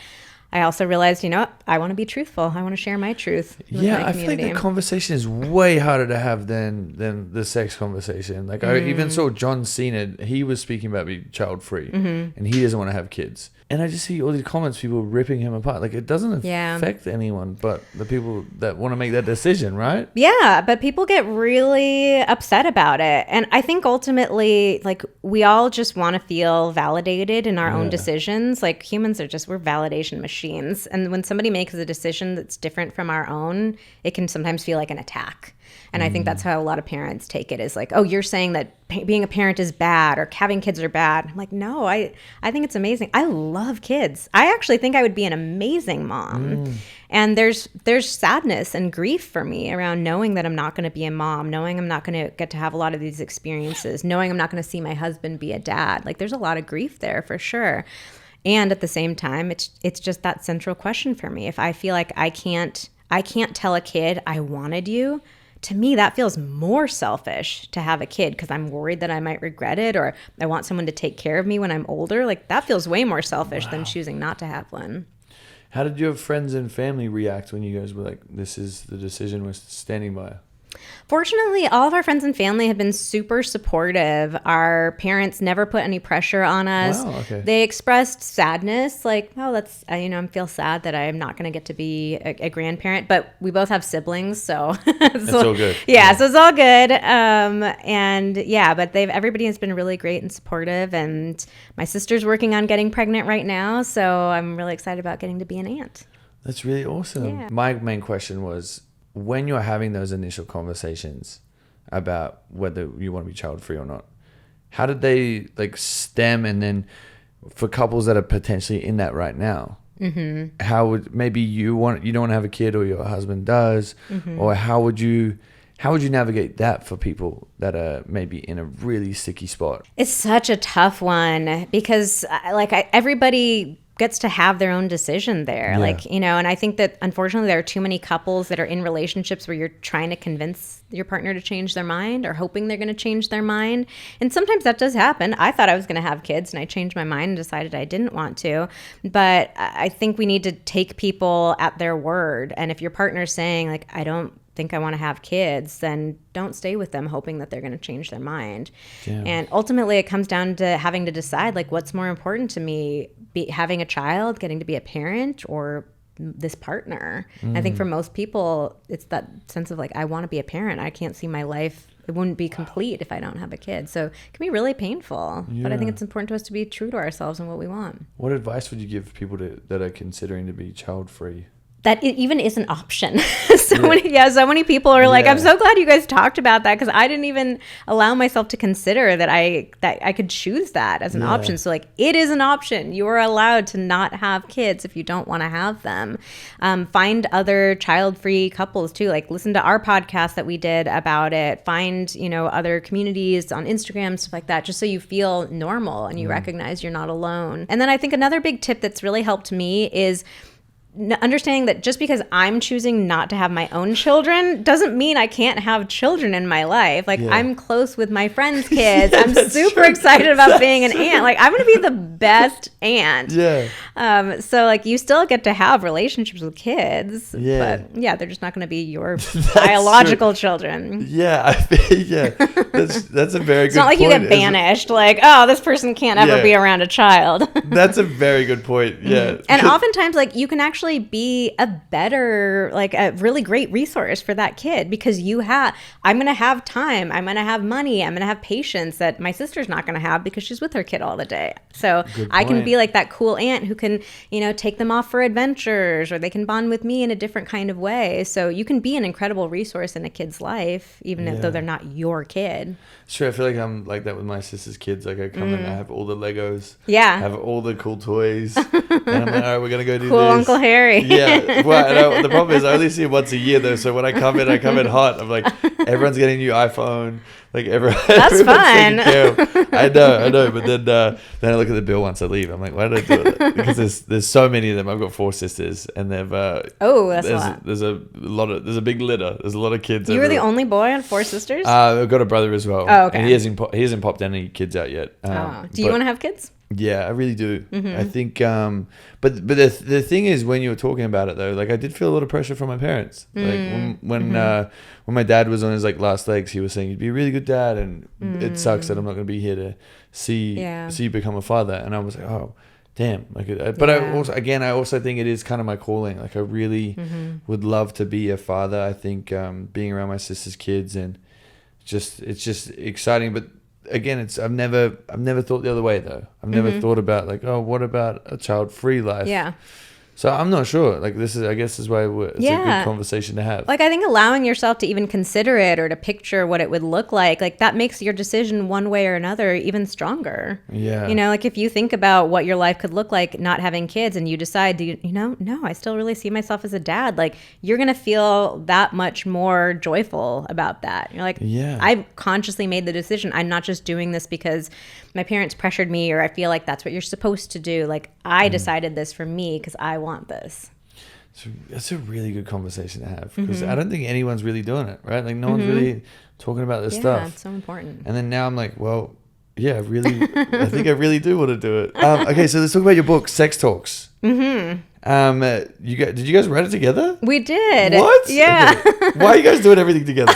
I also realized, I want to be truthful. I want to share my truth with my community. I feel like the conversation is way harder to have than the sex conversation. Like I even saw John Cena. He was speaking about being child-free and he doesn't want to have kids. And I just see all these comments, people ripping him apart. Like it doesn't affect anyone but the people that want to make that decision, right? Yeah, but people get really upset about it. And I think ultimately, like we all just want to feel validated in our own decisions. Like humans are we're validation machines. And when somebody makes a decision that's different from our own, it can sometimes feel like an attack. And I think that's how a lot of parents take it is like, oh, you're saying that being a parent is bad or having kids are bad. I'm like, no, I think it's amazing. I love kids. I actually think I would be an amazing mom. And there's sadness and grief for me around knowing that I'm not going to be a mom, knowing I'm not going to get to have a lot of these experiences, knowing I'm not going to see my husband be a dad. Like there's a lot of grief there for sure. And at the same time, it's just that central question for me. If I feel like I can't tell a kid I wanted you, to me, that feels more selfish to have a kid because I'm worried that I might regret it or I want someone to take care of me when I'm older. Like that feels way more selfish than choosing not to have one. How did your friends and family react when you guys were like, this is the decision we're standing by? Fortunately, all of our friends and family have been super supportive. Our parents never put any pressure on us. Wow, okay. They expressed sadness, like, oh, that's, I feel sad that I'm not going to get to be a grandparent, but we both have siblings, so It's all good. Yeah, so it's all good. And yeah, but everybody has been really great and supportive, and my sister's working on getting pregnant right now, so I'm really excited about getting to be an aunt. That's really awesome. Yeah. My main question was, when you're having those initial conversations about whether you want to be child free or not, how did they like stem? And then for couples that are potentially in that right now, how would maybe you don't want to have a kid, or your husband does, or how would you navigate that for people that are maybe in a really sticky spot? It's such a tough one because everybody gets to have their own decision there. Yeah. And I think that unfortunately there are too many couples that are in relationships where you're trying to convince your partner to change their mind or hoping they're going to change their mind. And sometimes that does happen. I thought I was going to have kids and I changed my mind and decided I didn't want to. But I think we need to take people at their word. And if your partner's saying like, I don't think I want to have kids, then don't stay with them hoping that they're going to change their mind. Damn. And ultimately it comes down to having to decide like what's more important to me, having a child, getting to be a parent, or this partner. I think for most people it's that sense of like, I want to be a parent. I can't see my life, it wouldn't be complete if I don't have a kid. So it can be really painful. But I think it's important to us to be true to ourselves and what we want. What advice would you give people that are considering to be child free? That it even is an option. So many people are like, I'm so glad you guys talked about that, because I didn't even allow myself to consider that I could choose that as an option. So like, it is an option. You are allowed to not have kids if you don't want to have them. Find other child-free couples too. Like, listen to our podcast that we did about it. Find, other communities on Instagram, stuff like that, just so you feel normal and you recognize you're not alone. And then I think another big tip that's really helped me is understanding that just because I'm choosing not to have my own children doesn't mean I can't have children in my life. Like, I'm close with my friends' kids. I'm super excited about being an aunt. Like, I'm going to be the best aunt. Yeah. So like, you still get to have relationships with kids. Yeah. But yeah, they're just not going to be your biological children. Yeah. That's a very good point. It's not like you get banished. Like, oh, this person can't ever be around a child. That's a very good point. Yeah. And oftentimes, like, you can actually be a better, like a really great resource for that kid, because I'm going to have time, I'm going to have money, I'm going to have patience that my sister's not going to have because she's with her kid all the day. So I can be like that cool aunt who can, take them off for adventures, or they can bond with me in a different kind of way. So you can be an incredible resource in a kid's life, even though they're not your kid. Sure, I feel like I'm like that with my sister's kids. Like, I come in, I have all the Legos. Yeah. I have all the cool toys. And I'm like, all right, we're going to go do cool this. Uncle Harry. Yeah. Well, the problem is I only see him once a year, though. So when I come in hot. I'm like, everyone's getting a new iPhone. Like, that's fun. I know. But then I look at the bill once I leave. I'm like, why did I do it? Because there's so many of them. I've got 4 sisters, and they've that's a lot. There's a big litter. There's a lot of kids. You were the only boy on 4 sisters? I've got a brother as well. Oh, okay. And he hasn't popped any kids out yet. Do you want to have kids? Yeah, I really do. I think, but the thing is, when you were talking about it though, like, I did feel a lot of pressure from my parents. Like, when my dad was on his like last legs, he was saying, "You'd be a really good dad," and it sucks that I'm not going to be here to see you become a father. And I was like, oh, damn. Like, but I also think it is kind of my calling. Like, I really would love to be a father. I think being around my sister's kids, and it's just exciting, but. Again, I've never thought the other way though. I've never thought about like, oh, what about a child-free life? Yeah. So I'm not sure. Like, this is, I guess, is why it's a good conversation to have. Like, I think allowing yourself to even consider it or to picture what it would look like that makes your decision one way or another even stronger. Yeah. Like, if you think about what your life could look like not having kids, and you decide, no, I still really see myself as a dad. Like, you're going to feel that much more joyful about that. You're like, I've consciously made the decision. I'm not just doing this because my parents pressured me, or I feel like that's what you're supposed to do. Like, I decided this for me because I want this. So that's a really good conversation to have, because I don't think anyone's really doing it, right? Like, no one's really talking about this stuff. Yeah, it's so important. And then now I'm like, well, yeah, I think I really do want to do it. Okay, so let's talk about your book, Sex Talks. Did you guys write it together? We did. What? Yeah. Okay. Why are you guys doing everything together?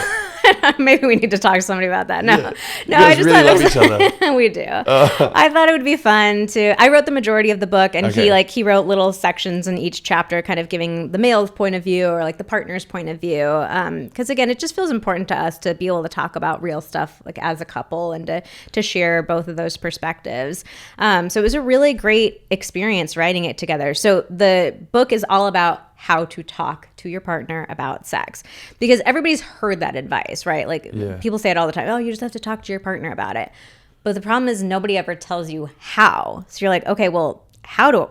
Maybe we need to talk to somebody about that. No, Yeah. no, You I guys just really thought love each other. we do. I thought it would be fun to. I wrote the majority of the book, and he wrote little sections in each chapter, kind of giving the male's point of view or like the partner's point of view. Because again, it just feels important to us to be able to talk about real stuff like as a couple and to share both of those perspectives. So it was a really great experience writing it together. So the book is all about how to talk to your partner about sex, because everybody's heard that advice, right? Like people say it all the time. Oh, you just have to talk to your partner about it. But the problem is nobody ever tells you how. So you're like, okay, well, how do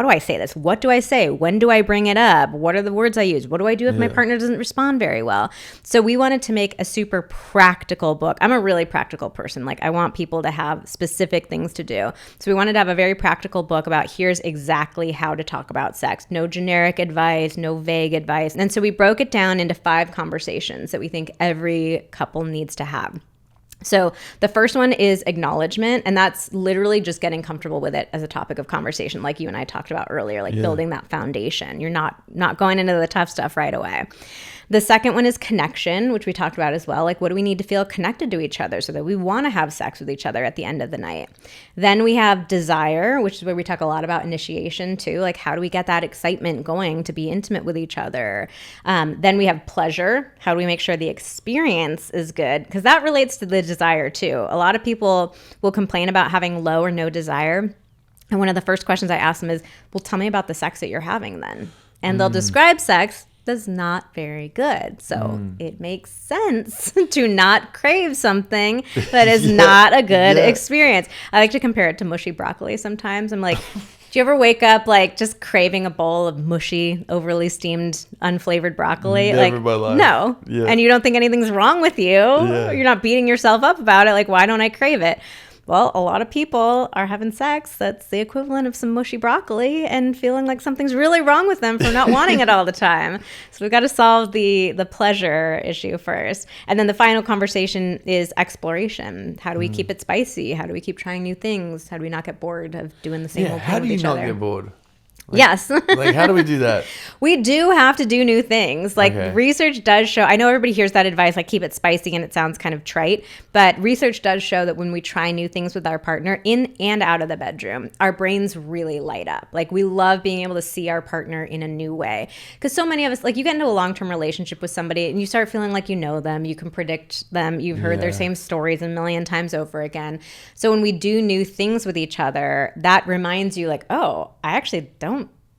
I say this? What do I say? When do I bring it up? What are the words I use? What do I do if my partner doesn't respond very well? So we wanted to make a super practical book. I'm a really practical person. Like I want people to have specific things to do. So we wanted to have a very practical book about here's exactly how to talk about sex. No generic advice, no vague advice. And so we broke it down into 5 conversations that we think every couple needs to have. So the first one is acknowledgement, and that's literally just getting comfortable with it as a topic of conversation, like you and I talked about earlier, like building that foundation. You're not going into the tough stuff right away. The second one is connection, which we talked about as well. Like, what do we need to feel connected to each other so that we want to have sex with each other at the end of the night? Then we have desire, which is where we talk a lot about initiation too. Like, how do we get that excitement going to be intimate with each other? Then we have pleasure. How do we make sure the experience is good? Because that relates to the desire too. A lot of people will complain about having low or no desire. And one of the first questions I ask them is, well, tell me about the sex that you're having then. And they'll describe sex that's not very good. So it makes sense to not crave something that is not a good experience. I like to compare it to mushy broccoli sometimes. I'm like, do you ever wake up like just craving a bowl of mushy, overly steamed, unflavored broccoli? Never like, in my life. No. Yeah. And you don't think anything's wrong with you. Yeah. You're not beating yourself up about it. Like, why don't I crave it? Well, a lot of people are having sex that's the equivalent of some mushy broccoli and feeling like something's really wrong with them for not wanting it all the time. So we've got to solve the pleasure issue first. And then the final conversation is exploration. How do we keep it spicy? How do we keep trying new things? How do we not get bored of doing the same old thing with each other? How do you not get bored? Like, yes. Like, how do we do that? We do have to do new things. Like research does show, I know everybody hears that advice, like keep it spicy, and it sounds kind of trite, but research does show that when we try new things with our partner in and out of the bedroom, our brains really light up. Like we love being able to see our partner in a new way. Because so many of us, like you get into a long-term relationship with somebody and you start feeling like you know them, you can predict them, you've heard their same stories a million times over again. So when we do new things with each other, that reminds you like, oh,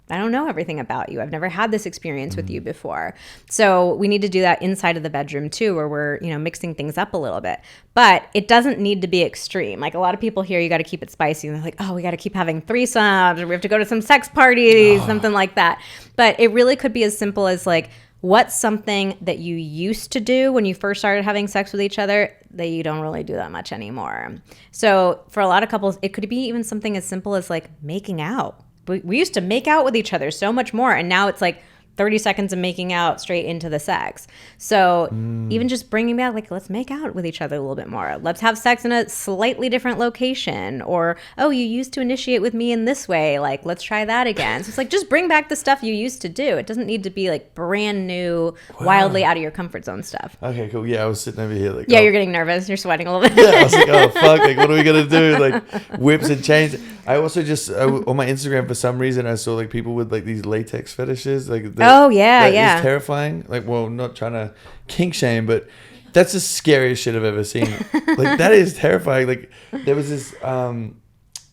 I don't know everything about you. I've never had this experience with you before. So we need to do that inside of the bedroom too, where we're, mixing things up a little bit. But it doesn't need to be extreme. Like a lot of people here, you got to keep it spicy. And they're like, oh, we got to keep having threesomes, or we have to go to some sex parties, something like that. But it really could be as simple as like, what's something that you used to do when you first started having sex with each other that you don't really do that much anymore? So for a lot of couples, it could be even something as simple as like making out. We used to make out with each other so much more, and now it's like 30 seconds of making out straight into the sex. So even just bringing back, like, let's make out with each other a little bit more. Let's have sex in a slightly different location. Or, oh, you used to initiate with me in this way. Like, let's try that again. So it's like, just bring back the stuff you used to do. It doesn't need to be like brand new, wildly out of your comfort zone stuff. Okay, cool. Yeah, I was sitting over here like, yeah, you're getting nervous. You're sweating a little bit. Yeah, I was like, oh, fuck. Like, what are we going to do? Like, whips and chains. I also just, on my Instagram, for some reason, I saw like people with like these latex fetishes. Like, that is terrifying. Like, well, not trying to kink shame, but that's the scariest shit I've ever seen. Like, that is terrifying. Like, there was this,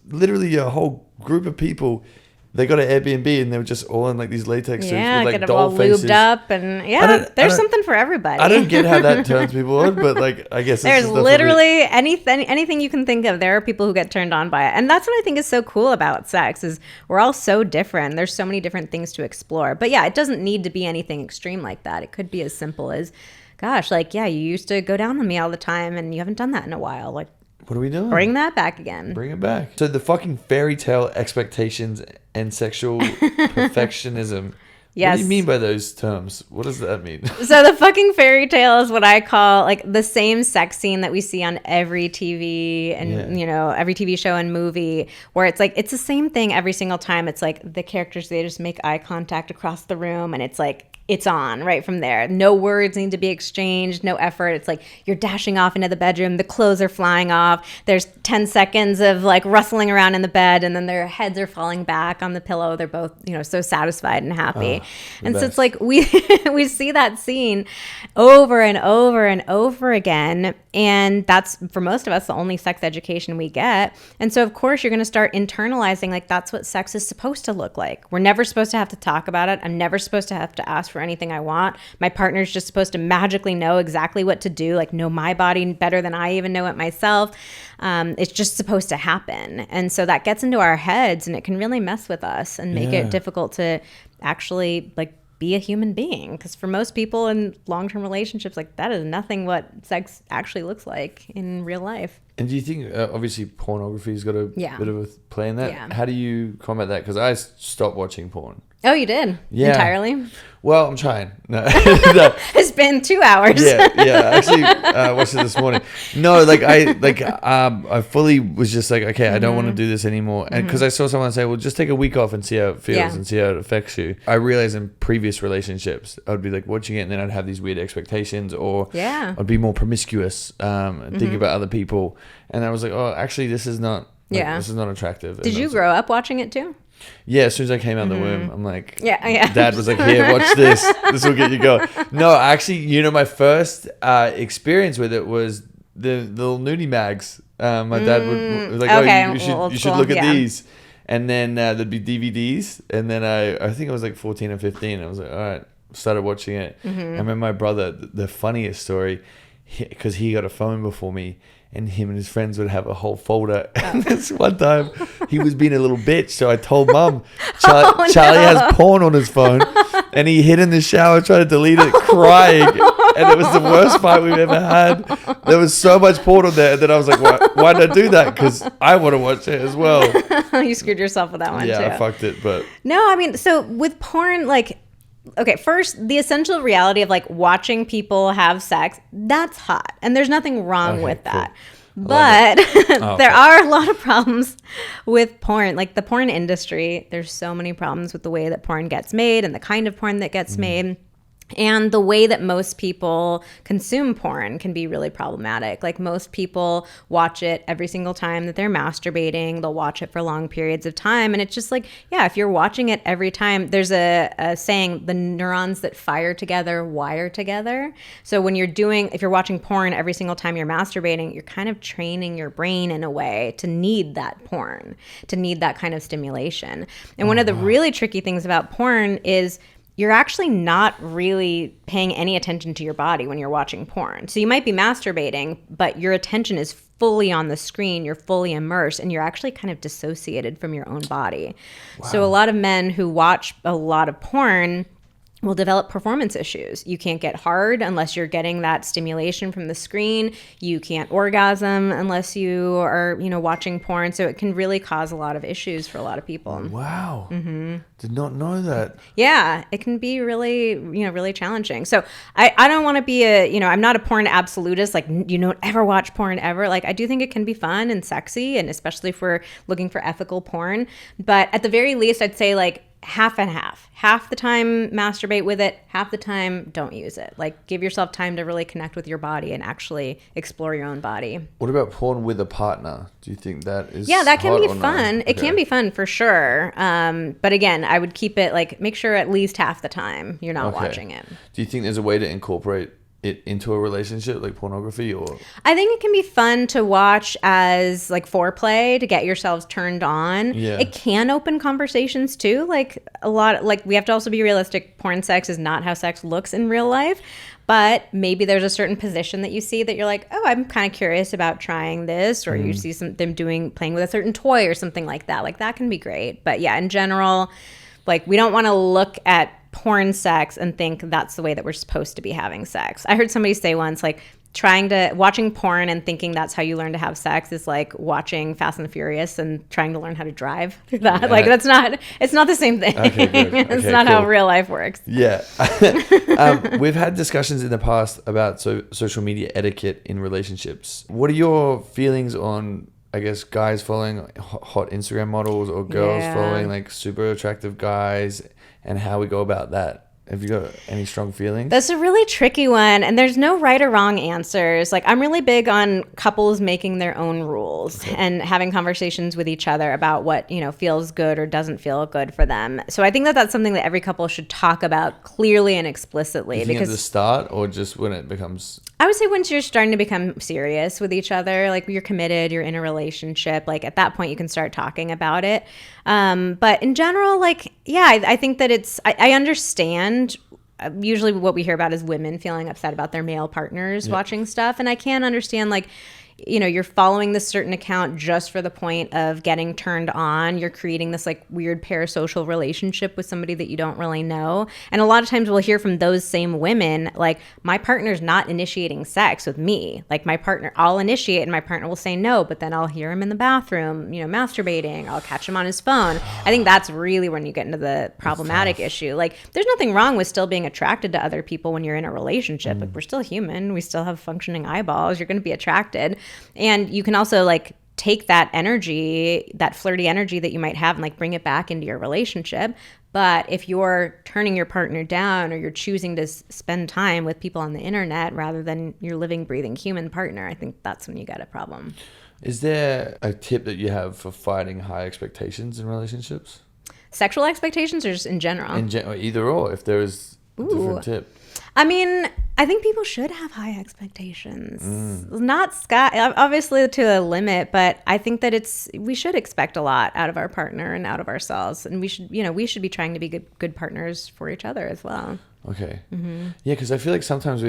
literally a whole group of people. They got an Airbnb and they were just all in like these latex suits with like get doll all faces. lubed up, and there's something for everybody. I don't get how that turns people on, but like I guess there's literally anything you can think of. There are people who get turned on by it, and that's what I think is so cool about sex is we're all so different. There's so many different things to explore, but yeah, it doesn't need to be anything extreme like that. It could be as simple as, gosh, like you used to go down on me all the time, and you haven't done that in a while. Like, what are we doing? Bring that back again. Bring it back. So the fucking fairy tale expectations and sexual perfectionism. Yes. What do you mean by those terms? What does that mean? So the fucking fairy tale is what I call like the same sex scene that we see on every TV and, every TV show and movie, where it's like, it's the same thing every single time. It's like the characters, they just make eye contact across the room, and it's like it's on right from there. No words need to be exchanged, no effort. It's like you're dashing off into the bedroom, the clothes are flying off, there's 10 seconds of like rustling around in the bed, and then their heads are falling back on the pillow. They're both, so satisfied and happy. And so it's like we see that scene over and over and over again, and that's, for most of us, the only sex education we get. And so of course you're going to start internalizing like that's what sex is supposed to look like. We're never supposed to have to talk about it. I'm never supposed to have to ask for anything I want. My partner's just supposed to magically know exactly what to do, like know my body better than I even know it myself. It's just supposed to happen. And so that gets into our heads, and it can really mess with us and make it difficult to actually like be a human being. Because for most people in long-term relationships, like that is nothing what sex actually looks like in real life. And do you think, obviously, pornography's got a bit of a play in that? Yeah. How do you combat that? Because I stopped watching porn. Oh, you did? Yeah. Entirely? Well, I'm trying. No. No. It's been 2 hours. Yeah. Actually, watched it this morning. No, I fully was just like, okay, I don't want to do this anymore. And because I saw someone say, well, just take a week off and see how it feels and see how it affects you. I realized in previous relationships, I would be like watching it, and then I'd have these weird expectations, or I'd be more promiscuous, thinking about other people. And I was like, oh, actually, this is not. This is not attractive. Did you grow up watching it too? Yeah, as soon as I came out of the womb, I'm like, yeah. Dad was like, here, watch this. This will get you going. No, actually, my first experience with it was the little nudie mags. My dad was like, you should look at these. And then there'd be DVDs. And then I think I was like 14 or 15. I was like, all right, started watching it. I remember my brother, the funniest story, because he got a phone before me. And him and his friends would have a whole folder. And this one time, he was being a little bitch. So I told Mum, Charlie has porn on his phone. And he hid in the shower, trying to delete it, crying. And it was the worst fight we've ever had. There was so much porn on there. And then I was like, why did I do that? Because I want to watch it as well. You screwed yourself with that one, too. Yeah, I fucked it. But no, I mean, so with porn, like... Okay, first, the essential reality of like watching people have sex, that's hot. And there's nothing wrong with that. Cool. But there are a lot of problems with porn. Like the porn industry, there's so many problems with the way that porn gets made and the kind of porn that gets made. And the way that most people consume porn can be really problematic. Like most people watch it every single time that they're masturbating. They'll watch it for long periods of time. And it's just like, yeah, if you're watching it every time, there's a saying, the neurons that fire together wire together. So if you're watching porn every single time you're masturbating, you're kind of training your brain in a way to need that porn, to need that kind of stimulation. And one of the really tricky things about porn is you're actually not really paying any attention to your body when you're watching porn. So you might be masturbating, but your attention is fully on the screen, you're fully immersed, and you're actually kind of dissociated from your own body. Wow. So a lot of men who watch a lot of porn will develop performance issues. You can't get hard unless you're getting that stimulation from the screen. You can't orgasm unless you are, watching porn. So it can really cause a lot of issues for a lot of people. Wow. Did not know that. Yeah, it can be really, really challenging. So I don't want to be I'm not a porn absolutist. Like, you don't ever watch porn ever. Like, I do think it can be fun and sexy, and especially if we're looking for ethical porn. But at the very least, I'd say like, half and half. Half the time masturbate with it, half the time don't use it. Like give yourself time to really connect with your body and actually explore your own body. What about porn with a partner? Do you think that is that can be No? fun. Okay. It can be fun for sure. But again, I would keep it like make sure at least half the time you're not watching it. Do you think there's a way to incorporate it into a relationship, like pornography? Or I think it can be fun to watch as like foreplay to get yourselves turned on. It can open conversations too. Like we have to also be realistic. Porn sex is not how sex looks in real life, but maybe there's a certain position that you see that you're like, oh, I'm kind of curious about trying this, or you see them playing with a certain toy or something like that. Like that can be great. But yeah, in general, like we don't want to look at porn sex and think that's the way that we're supposed to be having sex. I heard somebody say once, like watching porn and thinking that's how you learn to have sex is like watching Fast and the Furious and trying to learn how to drive through that. Like it's not the same thing. Okay, good. It's not how real life works. Yeah. We've had discussions in the past about social media etiquette in relationships. What are your feelings on, I guess, guys following hot Instagram models or girls following like super attractive guys, and how we go about that? Have you got any strong feelings? That's a really tricky one, and there's no right or wrong answers. Like, I'm really big on couples making their own rules and having conversations with each other about what, feels good or doesn't feel good for them. So I think that that's something that every couple should talk about clearly and explicitly. You think because at the start, or just when it becomes... I would say once you're starting to become serious with each other, like you're committed, you're in a relationship, like at that point you can start talking about it. But in general, like, yeah, I think that I understand. Usually what we hear about is women feeling upset about their male partners watching stuff. And I can understand, like, you're following this certain account just for the point of getting turned on. You're creating this like weird parasocial relationship with somebody that you don't really know. And a lot of times we'll hear from those same women, like, my partner's not initiating sex with me. Like, I'll initiate and my partner will say no, but then I'll hear him in the bathroom, masturbating. I'll catch him on his phone. I think that's really when you get into the problematic issue. Like, there's nothing wrong with still being attracted to other people when you're in a relationship. Like, we're still human. We still have functioning eyeballs. You're going to be attracted. And you can also like take that energy, that flirty energy that you might have, and like bring it back into your relationship. But if you're turning your partner down, or you're choosing to spend time with people on the internet rather than your living, breathing human partner, I think that's when you got a problem. Is there a tip that you have for fighting high expectations in relationships? Sexual expectations, or just in general? Either or, if there is a different tip. I mean, I think people should have high expectations. Not obviously to a limit, but I think that we should expect a lot out of our partner and out of ourselves, and we should be trying to be good partners for each other as well. Okay. Mm-hmm. Yeah, because I feel like sometimes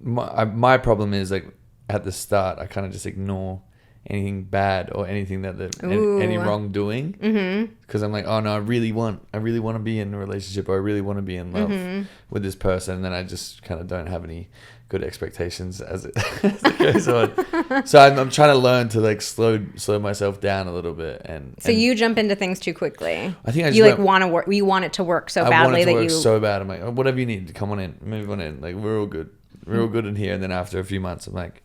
my problem is like at the start I kind of just ignore anything bad or anything that any wrongdoing, because I'm like, oh no, I really want to be in a relationship, or I really want to be in love with this person, and then I just kind of don't have any good expectations as it goes on. So I'm trying to learn to like slow myself down a little bit. And you jump into things too quickly. I think you want to work. You want it to work so badly that you so bad. I'm like, oh, whatever you need, come on in, move on in. Like, we're all good. We're all good in here. And then after a few months, I'm like,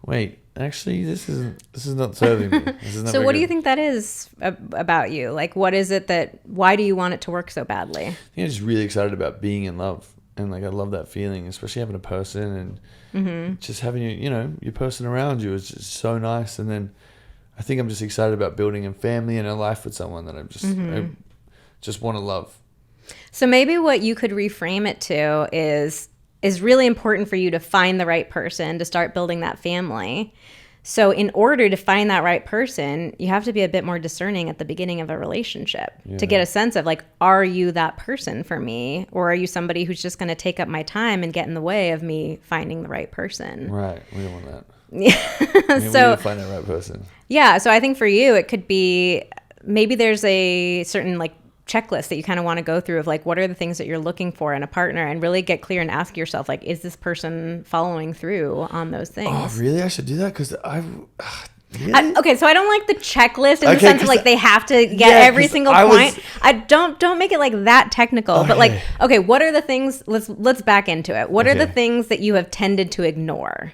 wait, actually, this is not serving me. This is not so what do you good. think that is about you? Like, what is it why do you want it to work so badly? I think I'm just really excited about being in love. And like, I love that feeling, especially having a person and just having your person around you is just so nice. And then I think I'm just excited about building a family and a life with someone that I just want to love. So maybe what you could reframe it to is really important for you to find the right person to start building that family. So in order to find that right person, you have to be a bit more discerning at the beginning of a relationship to get a sense of like, are you that person for me? Or are you somebody who's just going to take up my time and get in the way of me finding the right person? Right. We don't want that. Yeah. We need to find that right person. Yeah. So I think for you, it could be, maybe there's a certain like checklist that you kind of want to go through of like, what are the things that you're looking for in a partner, and really get clear and ask yourself, like, is this person following through on those things? Oh, really? I should do that? Because really? Okay, so I don't like the checklist in the sense of like they have to get every single point. I don't make it like that technical, but like, okay, what are the things? Let's back into it. What are the things that you have tended to ignore?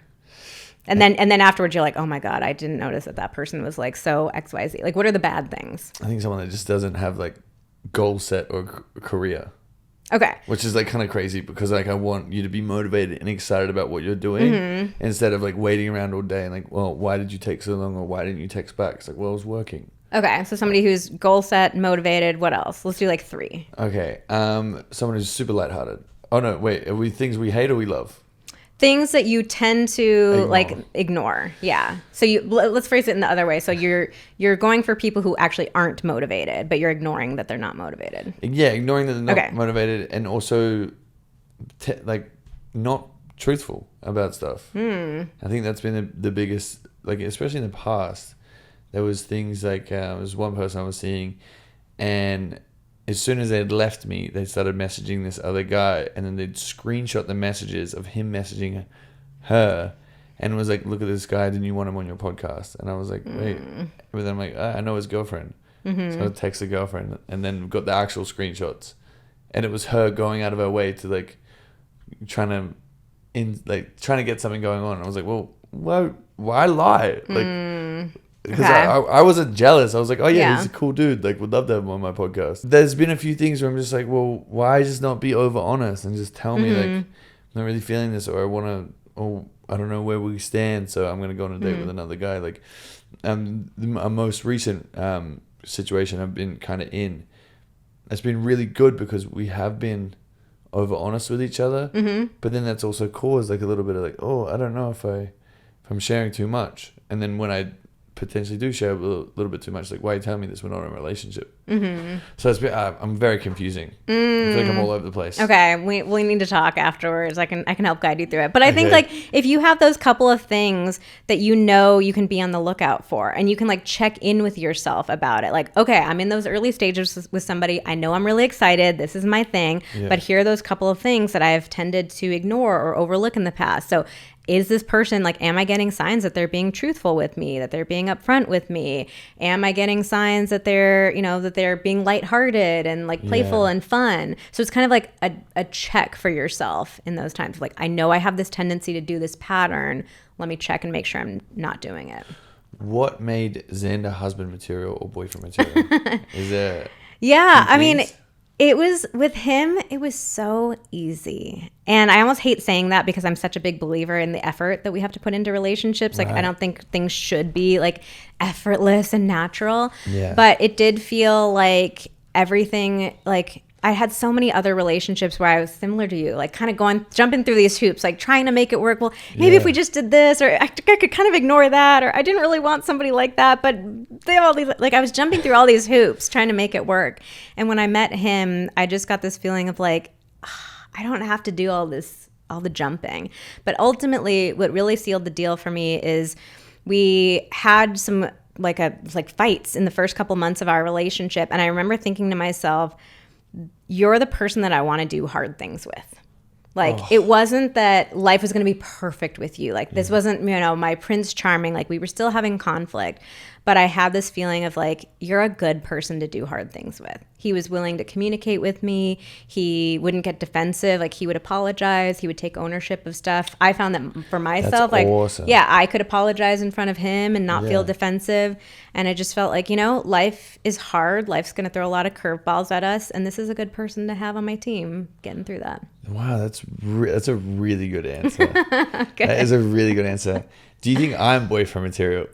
And then afterwards you're like, oh my God, I didn't notice that person was like so XYZ. Like, what are the bad things? I think someone that just doesn't have like goal set or career. Okay. Which is like kind of crazy, because like I want you to be motivated and excited about what you're doing instead of like waiting around all day and like, well, why did you take so long, or why didn't you text back? It's like, well, I was working. Okay, so somebody who's goal set, motivated. What else? Let's do like 3. Okay. Someone who's super lighthearted. Oh no, wait. Are we things we hate or we love? Things that you tend to ignore. Yeah. So let's phrase it in the other way. So you're going for people who actually aren't motivated, but you're ignoring that they're not motivated. Yeah, ignoring that they're not motivated, and also like not truthful about stuff. I think that's been the biggest, like, especially in the past. There was things like there was one person I was seeing, and as soon as they had left me, they started messaging this other guy, and then they'd screenshot the messages of him messaging her, and it was like, look at this guy, didn't you want him on your podcast? And I was like, wait. But then I'm like, I know his girlfriend. So I text the girlfriend, and then got the actual screenshots. And it was her going out of her way to like, trying to get something going on. And I was like, well, why lie? Like, Because Okay. I wasn't jealous. I was like, oh yeah, Yeah. he's a cool dude. Like, would love to have him on my podcast. There's been a few things where I'm just like, well, why just not be over honest and just tell me like, I'm not really feeling this, or I want to, or I don't know where we stand, so I'm gonna go on a date with another guy. Like, a most recent situation I've been kind of in, it's been really good because we have been over honest with each other. But then that's also caused like a little bit of like, oh, I don't know if I'm sharing too much. And then when I potentially do share a little bit too much, like, why are you telling me this? We're not in a relationship. So it's been, I'm very confusing. I feel like I'm all over the place. Okay, we need to talk afterwards. I can help guide you through it. But I think like if you have those couple of things that you know you can be on the lookout for, and you can like check in with yourself about it. Like, okay, I'm in those early stages with somebody. I know I'm really excited. This is my thing. But here are those couple of things that I've tended to ignore or overlook in the past. So is this person, like, am I getting signs that they're being truthful with me, that they're being upfront with me? Am I getting signs that they're, that they're being lighthearted and like playful and fun? So it's kind of like a check for yourself in those times. Like, I know I have this tendency to do this pattern. Let me check and make sure I'm not doing it. What made Xander husband material or boyfriend material? Is there? Yeah, I mean, it was with him, it was so easy. And I almost hate saying that because I'm such a big believer in the effort that we have to put into relationships. Like, I don't think things should be like effortless and natural. Yeah. But it did feel like everything, like I had so many other relationships where I was similar to you, like kind of jumping through these hoops, like trying to make it work. Well, maybe if we just did this, or I could kind of ignore that, or I didn't really want somebody like that, but they have all these, like I was jumping through all these hoops trying to make it work. And when I met him, I just got this feeling of like, I don't have to do all the jumping. But ultimately, what really sealed the deal for me is we had some like fights in the first couple months of our relationship. And I remember thinking to myself, you're the person that I want to do hard things with. Like, it wasn't that life was going to be perfect with you. Like, this wasn't, my Prince Charming. Like, we were still having conflict. But I had this feeling of like, you're a good person to do hard things with. He was willing to communicate with me. He wouldn't get defensive. Like, he would apologize. He would take ownership of stuff. I found that for myself, That's awesome. I could apologize in front of him and not feel defensive. And I just felt like, life is hard. Life's going to throw a lot of curveballs at us. And this is a good person to have on my team getting through that. Wow, that's a really good answer. That is a really good answer. Do you think I'm boyfriend material?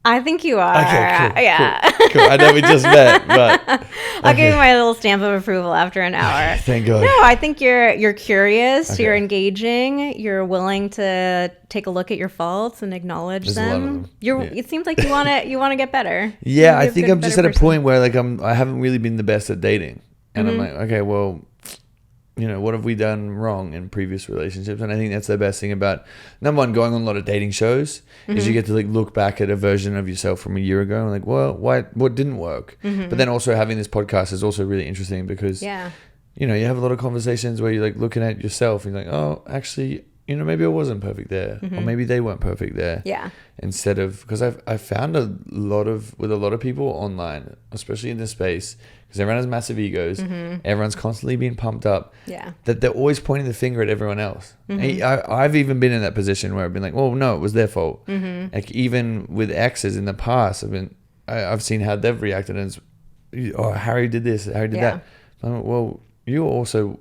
I think you are. Okay, cool. Yeah. Cool. I know we just met, but I'll give you my little stamp of approval after an hour. Thank God. No, I think you're curious, you're engaging, you're willing to take a look at your faults and acknowledge There's a lot of them. them. It seems like you want to get better. Yeah, You're I a think good, I'm just better at a person. point where like I haven't really been the best at dating, and I'm like, okay, well, what have we done wrong in previous relationships? And I think that's the best thing about, number one, going on a lot of dating shows is you get to like look back at a version of yourself from a year ago and like, well, what didn't work? But then also having this podcast is also really interesting because you have a lot of conversations where you're like looking at yourself and you're like, oh, actually, maybe I wasn't perfect there, or maybe they weren't perfect there. Yeah. Instead of, because I've found with a lot of people online, especially in this space, because everyone has massive egos, everyone's constantly being pumped up. Yeah. That they're always pointing the finger at everyone else. I've even been in that position where I've been like, oh no, it was their fault. Like even with exes in the past, I've seen how they've reacted, and it's, oh, Harry did this, Harry did that. I'm like, well, you also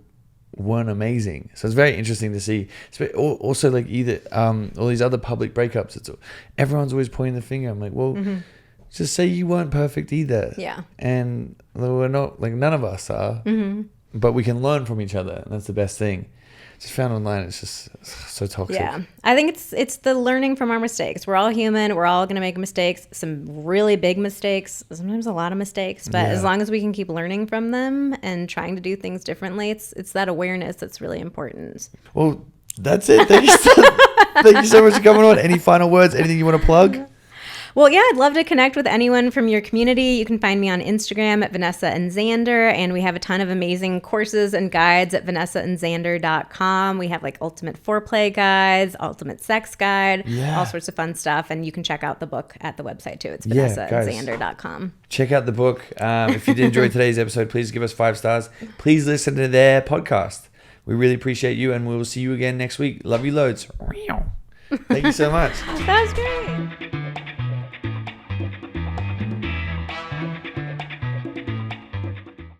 weren't amazing. So it's very interesting to see. Also, like either all these other public breakups, everyone's always pointing the finger. I'm like, well, just say you weren't perfect either. Yeah. And we're not, like, none of us are. But we can learn from each other, and that's the best thing. Just found online, it's just so toxic. Yeah, I think it's the learning from our mistakes. We're all human. We're all going to make mistakes, some really big mistakes, sometimes a lot of mistakes. But as long as we can keep learning from them and trying to do things differently, it's that awareness that's really important. Well, that's it. Thank you so much for coming on. Any final words? Anything you want to plug? Well, yeah, I'd love to connect with anyone from your community. You can find me on Instagram at Vanessa and Xander, and we have a ton of amazing courses and guides at vanessaandxander.com. We have like ultimate foreplay guides, ultimate sex guide, all sorts of fun stuff, and you can check out the book at the website too. It's vanessaandxander.com. Check out the book. If you did enjoy today's episode, please give us 5 stars. Please listen to their podcast. We really appreciate you, and we will see you again next week. Love you loads. Thank you so much. That was great.